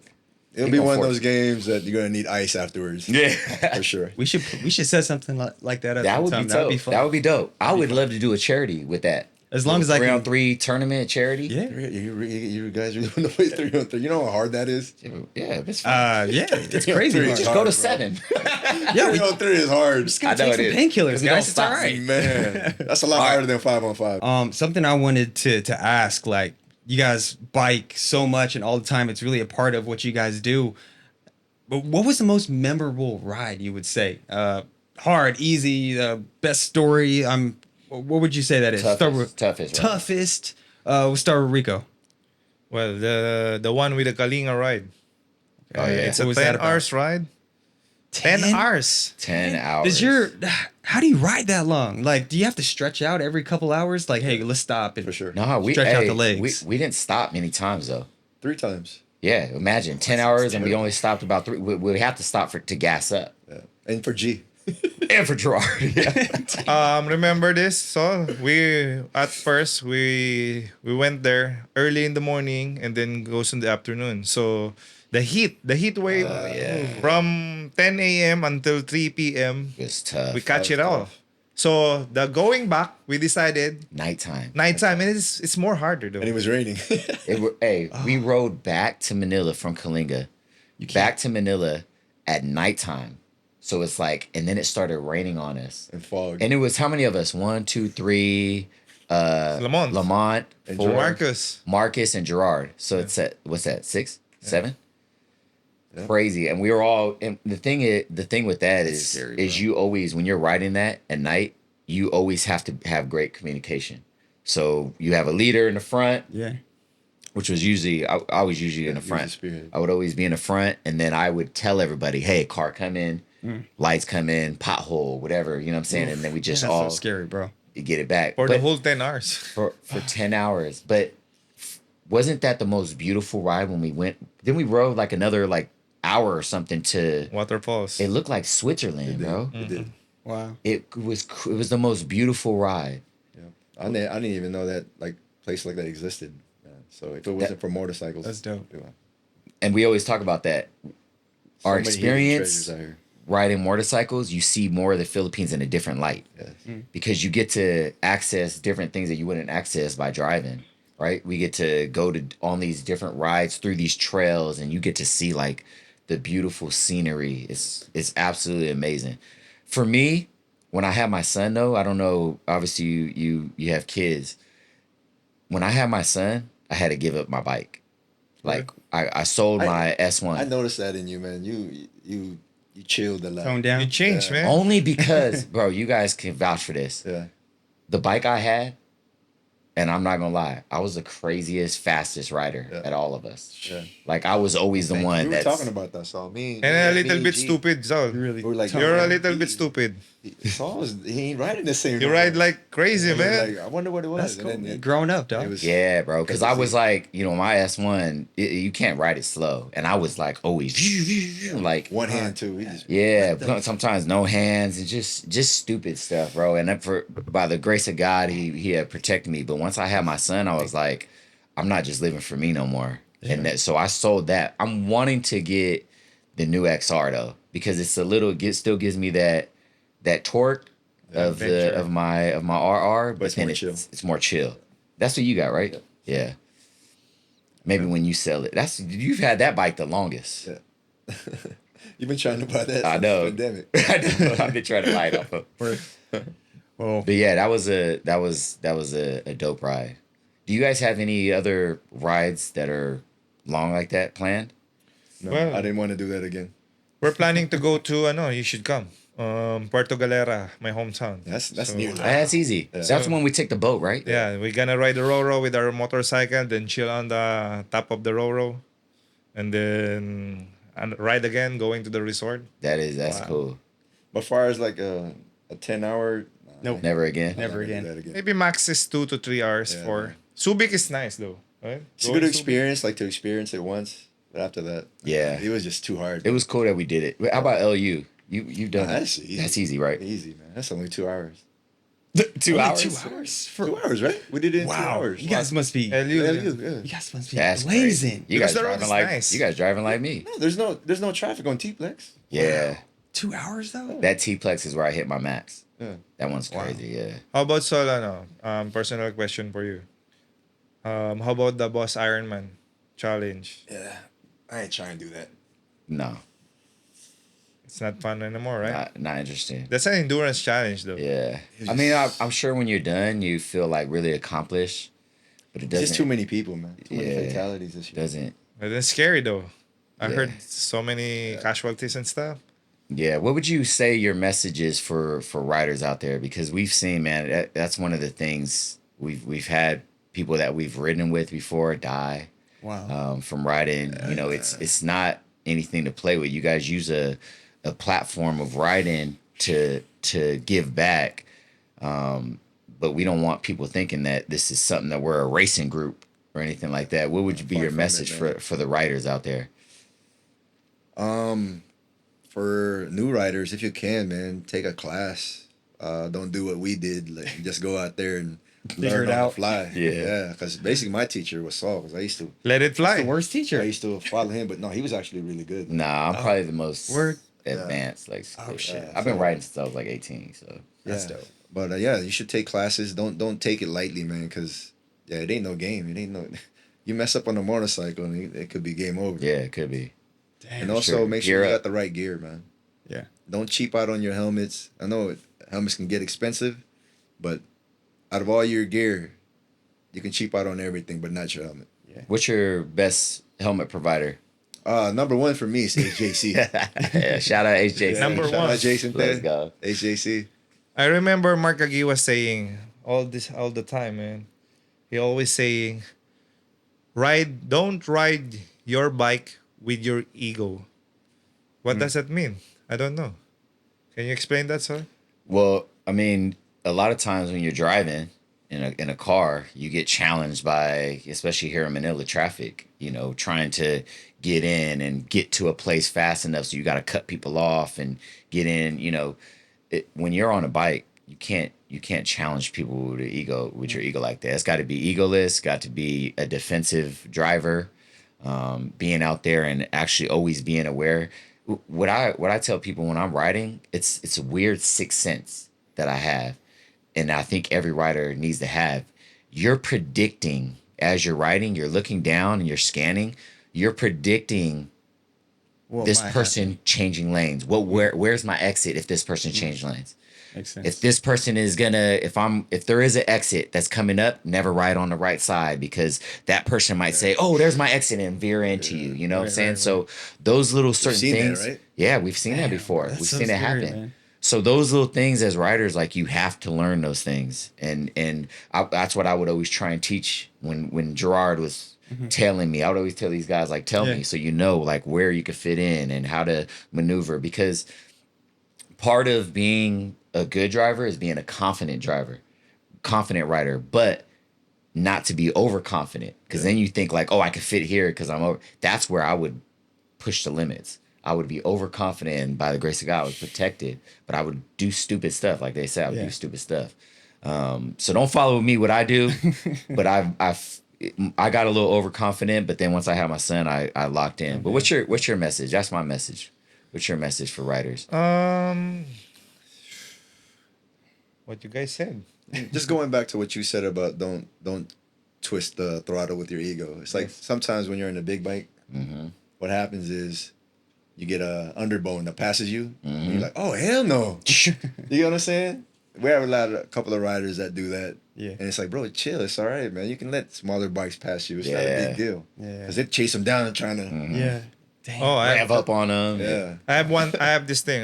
It'll He be gonna one of force those games that you're gonna need ice afterwards. Yeah. For sure. We should set something like that up. That would be sometime. dope. That'd be fun. That would be dope. I would love to do a charity with that. As long as I can- 3-on-3 tournament charity. Yeah. You guys really want to play 3-on-3? You know how hard that is? Yeah, it's fun. Yeah, it's crazy. three. hard. Just go to 7. Yeah, we 3-on-3 is hard. just gotta I know take some it is. painkillers, We don't guys. It's all stop. right. Man, that's a lot harder than 5-on-5. Something I wanted to ask, like, you guys bike so much and all the time, it's really a part of what you guys do. But what was the most memorable ride, you would say? Hard, easy, best story? What would you say that is? Toughest. Right? Toughest. We'll start with Rico. Well, the one with the Kalinga ride. Oh, yeah. It's What a was 10 that about? hours ride. 10 hours. 10 hours. How do you ride that long? Like, do you have to stretch out every couple hours? Like, hey, let's stop and For sure. No, we stretch out hey, the legs. We didn't stop many times though. 3 times. Yeah, imagine 10 hours and we only stopped about 3. We have to stop to gas up. Yeah. And for G. And for Gerard. Yeah. Remember this? So we at first we went there early in the morning and then goes in the afternoon. So the heat wave from 10 a.m. until 3 p.m. It's tough. we catch it off. So the going back, we decided Nighttime. nighttime, and it's more harder though. And it was raining. We rode back to Manila from Kalinga. Back to Manila at nighttime. So it's like, and then it started raining on us. And fog. And it was how many of us? 1, 2, 3. Lamont. And 4. Marcus. Marcus and Gerard. So it's at what's that? 6, 7. Crazy. And we were all. And the thing with that is scary, you always, when you're riding that at night, you always have to have great communication. So you have a leader in the front, yeah. which was usually I was usually in the he was front. the spearhead. I would always be in the front, and then I would tell everybody, "Hey, car come in, lights come in, pothole, whatever." You know what I'm saying? And then we just That's all so scary, bro. get it back For But the whole 10 hours. for 10 hours. But wasn't that the most beautiful ride when we went? Then we rode like another like hour or something to. Waterfalls. It looked like Switzerland, bro. It did. Wow. It was the most beautiful ride. Yeah. I didn't even know that like place like that existed. So if it wasn't for motorcycles, That's dope. Yeah. And we always talk about that. Our many hidden experience treasures out here. riding motorcycles, you see more of the Philippines in a different light. Yes. Because you get to access different things that you wouldn't access by driving, right? We get to go to on these different rides through these trails, and you get to see like the beautiful scenery. It's absolutely amazing. For me, when I had my son though, I don't know, obviously you have kids. When I had my son, I had to give up my bike. Like I sold my S1. I noticed that in you, man. You chilled a lot. Tone down. You changed, man. Only because, bro, you guys can vouch for this. Yeah. The bike I had, and I'm not gonna lie, I was the craziest, fastest rider at all of us. Yeah. Like I was always the one We were that's talking about that, so me And a little me, bit G, stupid, Zol. Really. We were like, You're a man, little he- bit stupid. He ain't riding the same. You no ride more. like crazy, He was man. like, I wonder what it was. That's And cool. then it- Growing up, dog. it was- yeah, bro. Because I Cause was like, my S1, you can't ride it slow, and I was like always like one hand too. He just, yeah, sometimes no hands and just stupid stuff, bro. And then by the grace of God, he had protected me. But once I had my son, I was like, I'm not just living for me no more. And so I sold that. I'm wanting to get the new XR though, because it's still gives me that torque of my RR, but it's then more chill. it's more chill. That's what you got, right? Yeah. Maybe when you sell it, you've had that bike the longest. Yeah. You've been trying to buy that. I since know. the pandemic. I know. I've been trying to light up. Well, But yeah, that was a dope ride. Do you guys have any other rides that are long like that planned? No, Well- I didn't want to do that again. We're planning to go to you should come. Puerto Galera, my hometown. That's So, near. That's easy. That's So- when we take the boat, right? Yeah, we're gonna ride the Roro with our motorcycle, then chill on the top of the Roro, and then ride again, going to the resort. That's cool. But far as like a 10-hour, Nope. Never again. Never do again. that again. Maybe max is 2 to 3 hours Yeah, for. man. Subic is nice though, right? It's a Going good Subic. experience, like to experience it once. But after that, Yeah. it was just too hard. It was cool that we did it. How about LU? You've done That's it. easy. That's easy, right? Easy, man. That's only 2 hours. 2 Only hours. 2 hours. 2 hours, right? We did it in 2 hours. You guys must be. LU, Yeah, yeah. you, yeah. You guys must be That's blazing. crazy. You guys Because the road driving is like nice. you guys driving like me. No, there's no traffic on T-Plex. Yeah. 2 hours though. That T-Plex is where I hit my max. Yeah. That one's crazy. Yeah. How about Solano? Personal question for you. How about the Boss Ironman challenge? Yeah. I ain't trying to do that. No. It's not fun anymore, right? Not interesting. That's an endurance challenge though. Yeah. It's I mean, just- I'm sure when you're done, you feel like really accomplished, but it It's doesn't. just too many people, man. Too many Yeah. fatalities this year. Doesn't. But it's scary though. I Yeah. heard so many casualties and stuff. Yeah. What would you say your message is for riders out there? Because we've seen, man, that's one of the things we've had people that we've ridden with before die. Wow. From riding. You know, it's not anything to play with. You guys use a platform of riding to give back, but we don't want people thinking that this is something that we're a racing group or anything like that. What would be Far your from it, message man. for the riders out there? For new riders, if you can, man, take a class. Don't do what we did. Like, just go out there and Figure learn it on out. the fly. Yeah. Yeah. Because basically my teacher was Saul. Because I used to, Let it The fly. worst teacher. I used to follow him, but no, he was actually really good. Nah, I'm probably the most Word. advanced. Like, Oh, shit. I've been riding since I was like 18. So That's Yeah. dope. But yeah, you should take classes. Don't take it lightly, man. Because it ain't no game. It ain't no. You mess up on a motorcycle, and it could be game over. yeah, it could be. Damn. And also sure. make sure Gear you up. got the right gear, man. Yeah. Don't cheap out on your helmets. I know helmets can get expensive, but out of all your gear, you can cheap out on everything, but not your helmet. What's your best helmet provider? Number one for me is HJC. Yeah, shout out HJ. Number Shout out one. Jason Let's Tay. go. HJC. I remember Mark Agi was saying all the time, man. He always saying, don't ride your bike with your ego. What does that mean? I don't know. Can you explain that, sir? Well, I mean, a lot of times when you're driving in a car, you get challenged by, especially here in Manila, traffic. You know, trying to get in and get to a place fast enough, so you got to cut people off and get in. You know, when you're on a bike, you can't challenge people with your ego like that. It's got to be egoless. Got to be a defensive driver. Being out there and actually always being aware. What I tell people when I'm riding, it's a weird sixth sense that I have, and I think every rider needs to have. You're predicting as you're riding, you're looking down and you're scanning, you're predicting What this might person changing lanes. Where's my exit if this person changed lanes? happen. Makes sense. If this person is gonna, if there is an exit that's coming up, never ride on the right side, because that person might say, "Oh, there's my exit," and veer into you. You know what I'm saying? So those little certain seen that, things, right? yeah, we've seen that Damn, before. that's We've so seen it scary, happen. man. So those little things as riders, like, you have to learn those things, and that's what I would always try and teach when Gerard was telling me. I would always tell these guys, like, tell Yeah. me, so you know, like, where you could fit in and how to maneuver, because part of being a good driver is being a confident rider, but not to be overconfident, because then you think like, oh, I could fit here because I'm over. That's where I would push the limits. I would be overconfident, and by the grace of God, I was protected, but I would do stupid stuff. Like they say, I would Yeah. do stupid stuff. So don't follow me what I do, but I got a little overconfident, but then once I had my son, I locked in. But what's your message? That's my message. What's your message for riders? What you guys said. Just going back to what you said about don't twist the throttle with your ego. It's like sometimes when you're in a big bike, what happens is you get a underbone that passes you. And you're like, oh hell no. You know what I'm saying? we have a couple of riders that do that. Yeah. And it's like, bro, chill. It's all right, man. You can let smaller bikes pass you. It's not a Yeah. big deal. Yeah. Because they chase them down and trying to. Yeah. Damn. Oh, I Rev have, up on them. Yeah. I have this thing.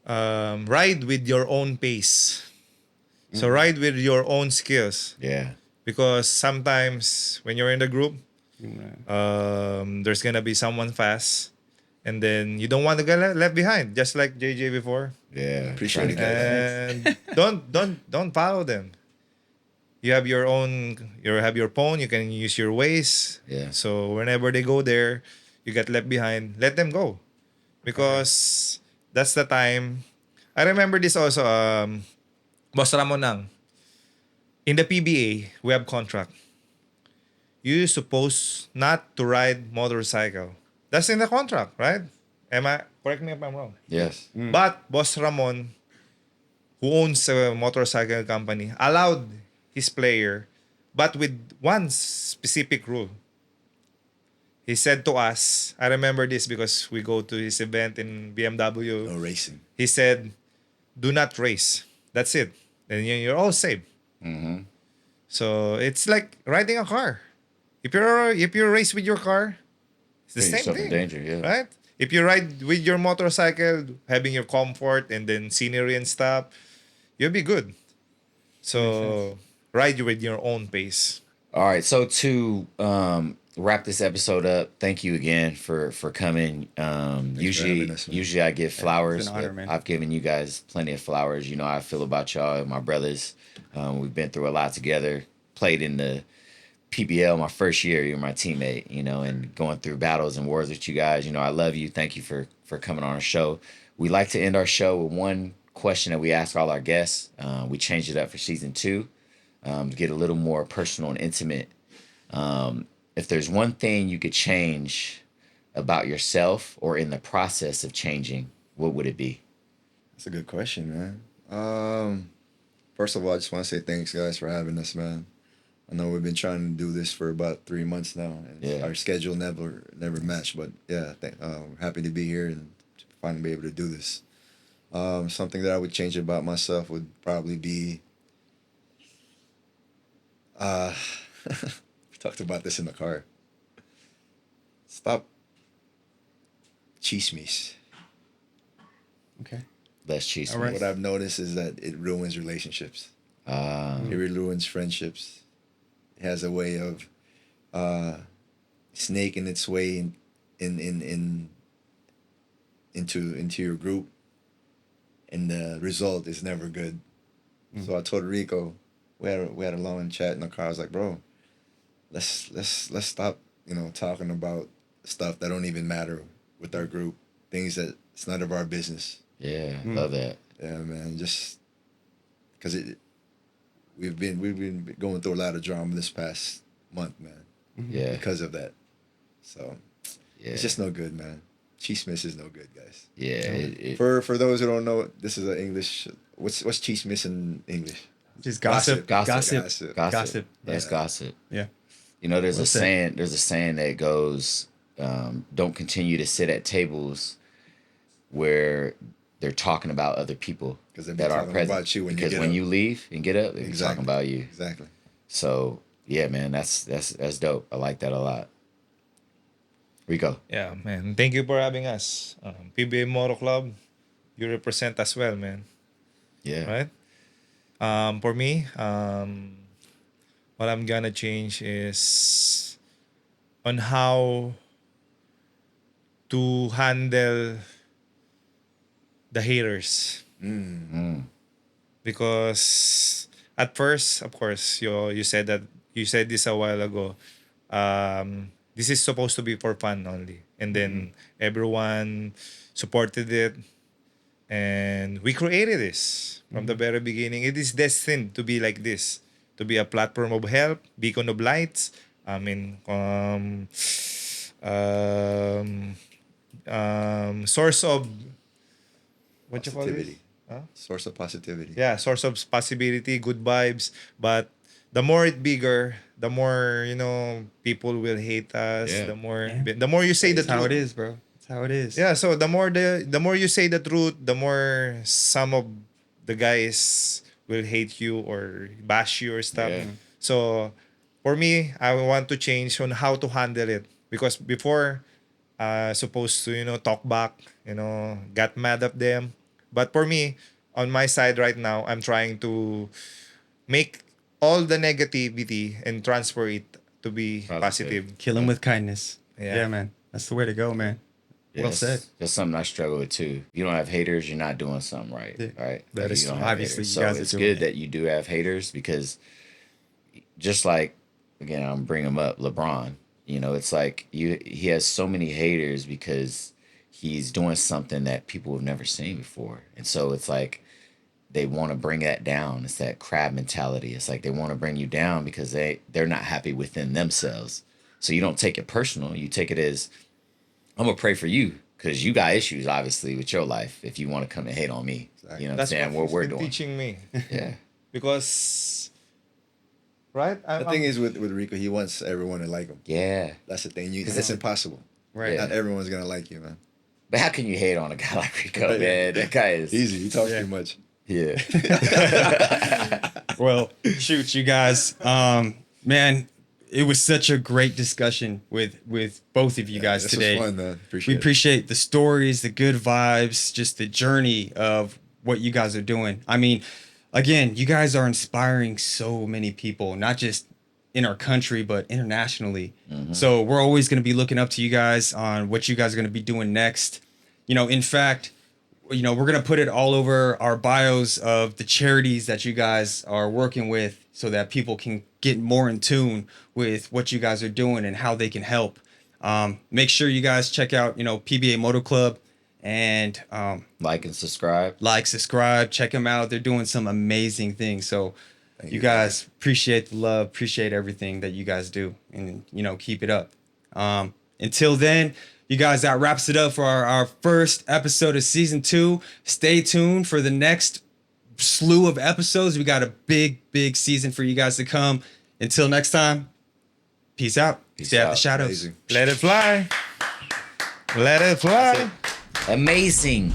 Ride with your own pace. So ride with your own skills. Yeah. Because sometimes when you're in the group, there's gonna be someone fast, and then you don't want to get left behind, just like JJ before. Yeah. Appreciate it, guys. And don't follow them. You have your own. You have your phone. You can use your Waze. Yeah. So whenever they go there, you get left behind. Let them go, because that's the time. I remember this also. Boss Ramonang. In the PBA, we have contract. You're supposed not to ride motorcycle. That's in the contract, right? Correct me if I'm wrong. Yes. But Boss Ramon, who owns a motorcycle company, allowed his player, but with one specific rule. He said to us, I remember this because we go to his event in BMW. No racing. He said, do not race. That's it. Then you're all safe. Mm-hmm. So it's like riding a car. If you race with your car, it's the Putting same yourself in thing, danger, yeah. right? If you ride with your motorcycle, having your comfort and then scenery and stuff, you'll be good. So ride with your own pace. All right. So to wrap this episode up, thank you again for coming. Usually having us, man. usually I give flowers, an honor, but man. I've given you guys plenty of flowers. You know how I feel about y'all, my brothers. We've been through a lot together. Played in the PBL my first year. You're my teammate, you know, and going through battles and wars with you guys. You know, I love you. Thank you for coming on our show. We like to end our show with one question that we ask all our guests. We changed it up for season 2 to get a little more personal and intimate. If there's one thing you could change about yourself or in the process of changing, what would it be? That's a good question, man. First of all, I just want to say thanks, guys, for having us, man. I know we've been trying to do this for about 3 months now, and Yeah. our schedule never matched. But yeah, happy to be here and to finally be able to do this. Something that I would change about myself would probably be. We talked about this in the car. Stop chismes. Okay. Less cheese. All right. What I've noticed is that it ruins relationships. It ruins friendships. It has a way of snaking its way into your group, and the result is never good. So I told Rico, we had a long chat in the car. I was like, bro, let's stop, talking about stuff that don't even matter with our group, things that it's none of our business. Yeah, love that. Yeah, man, just because we've been going through a lot of drama this past month, man, Yeah, because of that. So yeah, it's just no good, man. Chismis is no good, guys. yeah. For those who don't know, this is an English. What's chismis in English? Just gossip. Gossip. Gossip. Gossip. That's Yeah. gossip. Yeah. You know, there's What's a that? saying. There's a saying that goes, "Don't continue to sit at tables where they're talking about other people 'Cause they'll be that are talking present. about you when you because get when up. you leave and get up, they're talking about you. Exactly. So yeah, man, that's dope. I like that a lot. Rico. Yeah, man. Thank you for having us. PBA Motoclub, you represent as well, man. Yeah. Right? For me, what I'm gonna change is on how to handle the haters. Because at first, of course, you said this a while ago. This is supposed to be for fun only, and then everyone supported it, and we created this from the very beginning. It is destined to be like this, to be a platform of help, beacon of lights. I mean, source of what you call this? Positivity. Huh? Source of positivity. Yeah, source of possibility, good vibes. But the more it bigger, the more people will hate us. Yeah. The more you say the That's how truth. it is, bro. That's how it is. Yeah, so the more you say the truth, the more some of the guys will hate you or bash you or stuff. Yeah. So for me, I want to change on how to handle it because before, supposed to talk back, got mad at them. But for me, on my side right now, I'm trying to make all the negativity and transfer it to be positive. Kill him with kindness. Yeah. Yeah, man. That's the way to go, man. Well said. That's something I struggle with too. If you don't have haters, you're not doing something right. Yeah. Right? That Like, is you don't have obviously haters. you guys So are it's doing good it. that you do have haters because just like again, I'm bringing him up, LeBron. It's like he has so many haters because he's doing something that people have never seen before. And so it's like they want to bring that down. It's that crab mentality. It's like they want to bring you down because they're not happy within themselves. So you don't take it personal. You take it as I'm gonna pray for you because you got issues obviously with your life. If you want to come and hate on me, Exactly. you know what I'm That's saying? what What he's we're been doing, teaching me. yeah. Because, right? The thing is with Rico, he wants everyone to like him. Yeah. That's the thing. It's impossible. Right. Yeah. Not everyone's gonna like you, man. But how can you hate on a guy like Rico, Yeah. man? That guy is Easy. He talks Yeah. too much. Yeah. Well, shoot, you guys. Man, it was such a great discussion with both of you guys This today. was fun, man. We appreciate the stories, the good vibes, just the journey of what you guys are doing. I mean, again, you guys are inspiring so many people, not just in our country, but internationally. So we're always going to be looking up to you guys on what you guys are going to be doing next. In fact, we're going to put it all over our bios of the charities that you guys are working with so that people can get more in tune with what you guys are doing and how they can help. Make sure you guys check out, PBA Motoclub and Like and subscribe. subscribe, check them out. They're doing some amazing things. So you guys appreciate the love, appreciate everything that you guys do and, keep it up. Until then, you guys, that wraps it up for our first episode of season 2. Stay tuned for the next slew of episodes. We got a big, big season for you guys to come. Until next time, peace out. Peace Stay out the out. shadows. Amazing. Let it fly. Let it fly. Amazing.